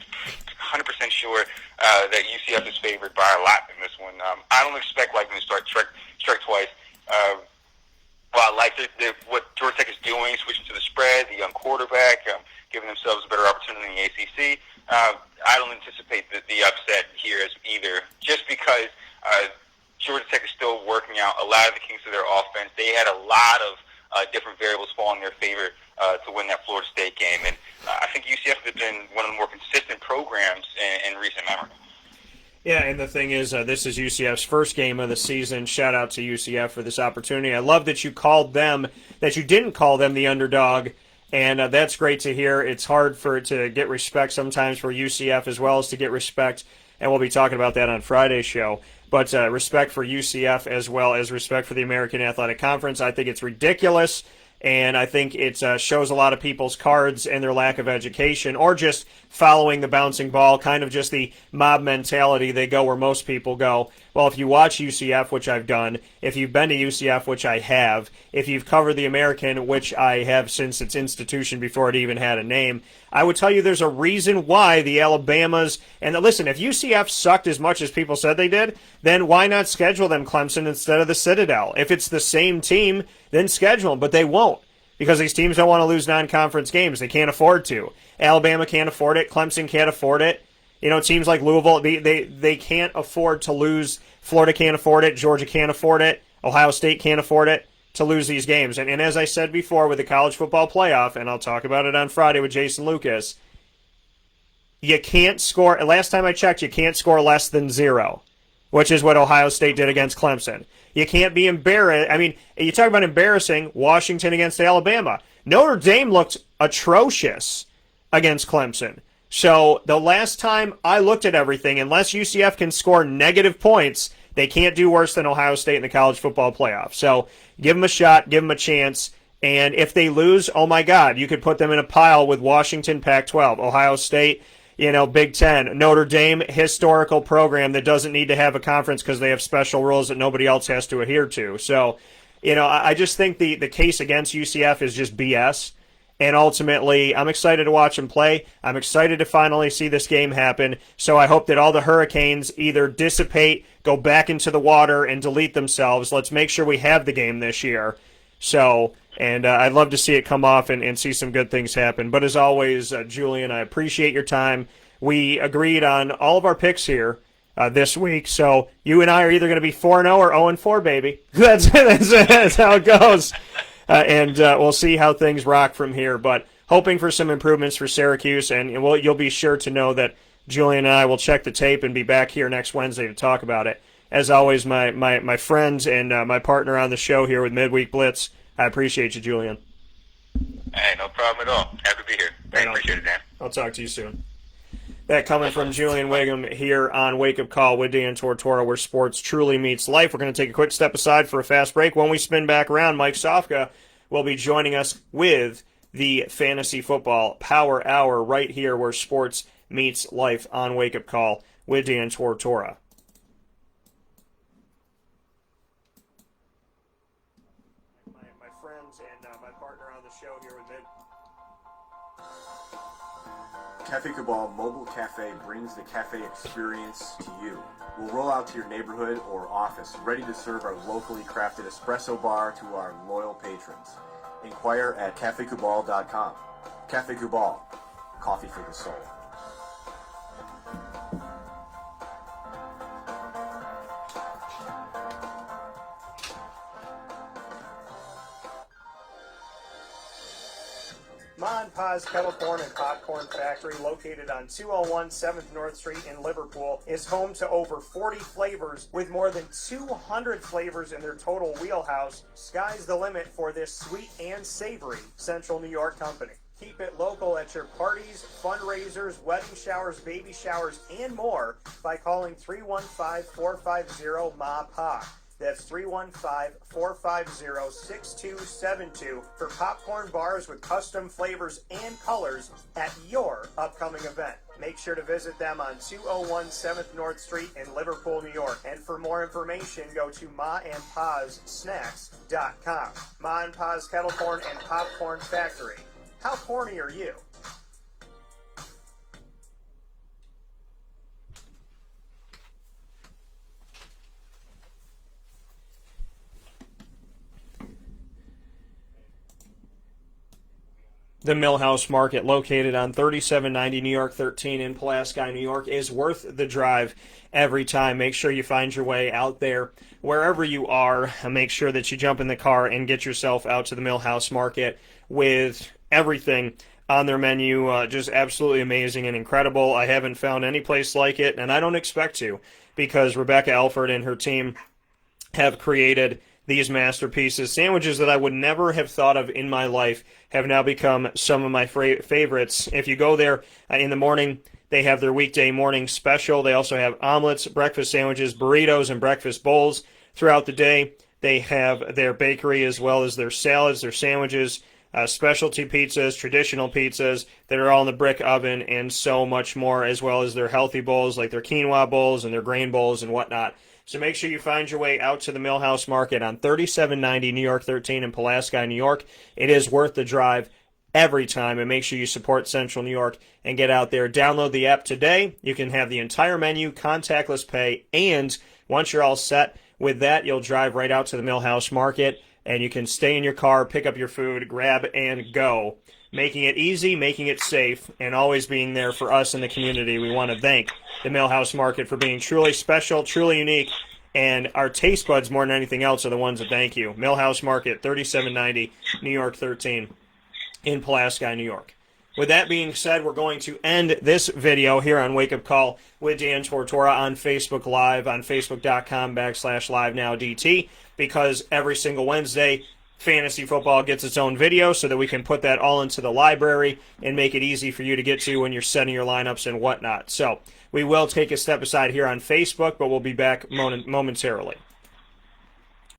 100% sure that UCF is favored by a lot in this one. I don't expect Lightning to strike twice. While I like what Georgia Tech is doing, switching to the spread, the young quarterback, giving themselves a better opportunity in the ACC, I don't anticipate the upset here as either, just because Georgia Tech is still working out a lot of the kinks of their offense. They had a lot of different variables fall in their favor to win that Florida State game, and I think UCF has been one of the more consistent programs in recent memory. Yeah, and the thing is, this is UCF's first game of the season. Shout out to UCF for this opportunity. I love that you didn't call them the underdog, and that's great to hear. It's hard to get respect sometimes for UCF as well as to get respect, and we'll be talking about that on Friday's show. But respect for UCF as well as respect for the American Athletic Conference. I think it's ridiculous, and I think it shows a lot of people's cards and their lack of education, or just following the bouncing ball, kind of just the mob mentality. They go where most people go. Well, if you watch UCF, which I've done, if you've been to UCF, which I have, if you've covered the American, which I have since its institution before it even had a name, I would tell you there's a reason why the Alabamas, and listen, if UCF sucked as much as people said they did, then why not schedule them Clemson instead of the Citadel? If it's the same team, then schedule them, but they won't, because these teams don't want to lose non-conference games. They can't afford to. Alabama can't afford it. Clemson can't afford it. It seems like Louisville, they can't afford to lose. Florida can't afford it. Georgia can't afford it. Ohio State can't afford it to lose these games. And as I said before with the college football playoff, and I'll talk about it on Friday with Jason Lucas, you can't score. Last time I checked, you can't score less than 0, which is what Ohio State did against Clemson. You can't be embarrassed. I mean, you talk about embarrassing Washington against Alabama. Notre Dame looked atrocious against Clemson. So the last time I looked at everything, unless UCF can score negative points, they can't do worse than Ohio State in the college football playoff. So give them a shot, give them a chance. And if they lose, oh my God, you could put them in a pile with Washington, Pac-12, Ohio State, Big Ten, Notre Dame, historical program that doesn't need to have a conference because they have special rules that nobody else has to adhere to. So, I just think the case against UCF is just BS. And ultimately, I'm excited to watch them play. I'm excited to finally see this game happen. So I hope that all the Hurricanes either dissipate, go back into the water, and delete themselves. Let's make sure we have the game this year. So, and I'd love to see it come off and see some good things happen. But as always, Julian, I appreciate your time. We agreed on all of our picks here this week. So you and I are either going to be 4-0 or 0-4, baby. That's how it goes. And we'll see how things rock from here. But hoping for some improvements for Syracuse. And you'll be sure to know that Julian and I will check the tape and be back here next Wednesday to talk about it. As always, my friend and my partner on the show here with Midweek Blitz, I appreciate you, Julian. Hey, no problem at all. Happy to be here. I appreciate it, Dan. I'll talk to you soon. That coming from Julian Whigham here on Wake Up Call with Dan Tortora, where sports truly meets life. We're going to take a quick step aside for a fast break. When we spin back around, Mike Sofka will be joining us with the Fantasy Football Power Hour right here where sports meets life on Wake Up Call with Dan Tortora. My friends and my partner on the show here with me. Cafe Cabal Mobile Cafe brings the cafe experience to you. We'll roll out to your neighborhood or office, ready to serve our locally crafted espresso bar to our loyal patrons. Inquire at cafecabal.com. Cafe Cabal, coffee for the soul. Ma and Pa's Kettle Corn and Popcorn Factory, located on 201 7th North Street in Liverpool, is home to over 40 flavors with more than 200 flavors in their total wheelhouse. Sky's the limit for this sweet and savory Central New York company. Keep it local at your parties, fundraisers, wedding showers, baby showers, and more by calling 315-450-MA-PA. That's 315-450-6272 for popcorn bars with custom flavors and colors at your upcoming event. Make sure to visit them on 201 7th North Street in Liverpool, New York. And for more information, go to maandpazsnacks.com. Ma and Pa's Kettle Corn and Popcorn Factory. How corny are you? The Millhouse Market, located on 3790 New York 13 in Pulaski, New York, is worth the drive every time. Make sure you find your way out there wherever you are. Make sure that you jump in the car and get yourself out to the Millhouse Market with everything on their menu. Just absolutely amazing and incredible. I haven't found any place like it, and I don't expect to, because Rebecca Alford and her team have created these masterpieces. Sandwiches that I would never have thought of in my life have now become some of my favorites. If you go there in the morning, they have their weekday morning special. They also have omelets, breakfast sandwiches, burritos, and breakfast bowls throughout the day. They have their bakery as well as their salads, their sandwiches, specialty pizzas, traditional pizzas that are all in the brick oven, and so much more, as well as their healthy bowls like their quinoa bowls and their grain bowls and whatnot. So make sure you find your way out to the Millhouse Market on 3790 New York 13 in Pulaski, New York. It is worth the drive every time, and make sure you support Central New York and get out there. Download the app today. You can have the entire menu, contactless pay, and once you're all set with that, you'll drive right out to the Millhouse Market and you can stay in your car, pick up your food, grab and go, making it easy, making it safe, and always being there for us in the community. We want to thank the Millhouse Market for being truly special, truly unique, and our taste buds more than anything else are the ones that thank you. Millhouse Market, 3790 New York 13 in Pulaski, New York. With that being said, we're going to end this video here on Wake Up Call with Dan Tortora on Facebook Live, on facebook.com/livenowdt, because every single Wednesday, fantasy football gets its own video so that we can put that all into the library and make it easy for you to get to when you're setting your lineups and whatnot. So we will take a step aside here on Facebook, but we'll be back momentarily.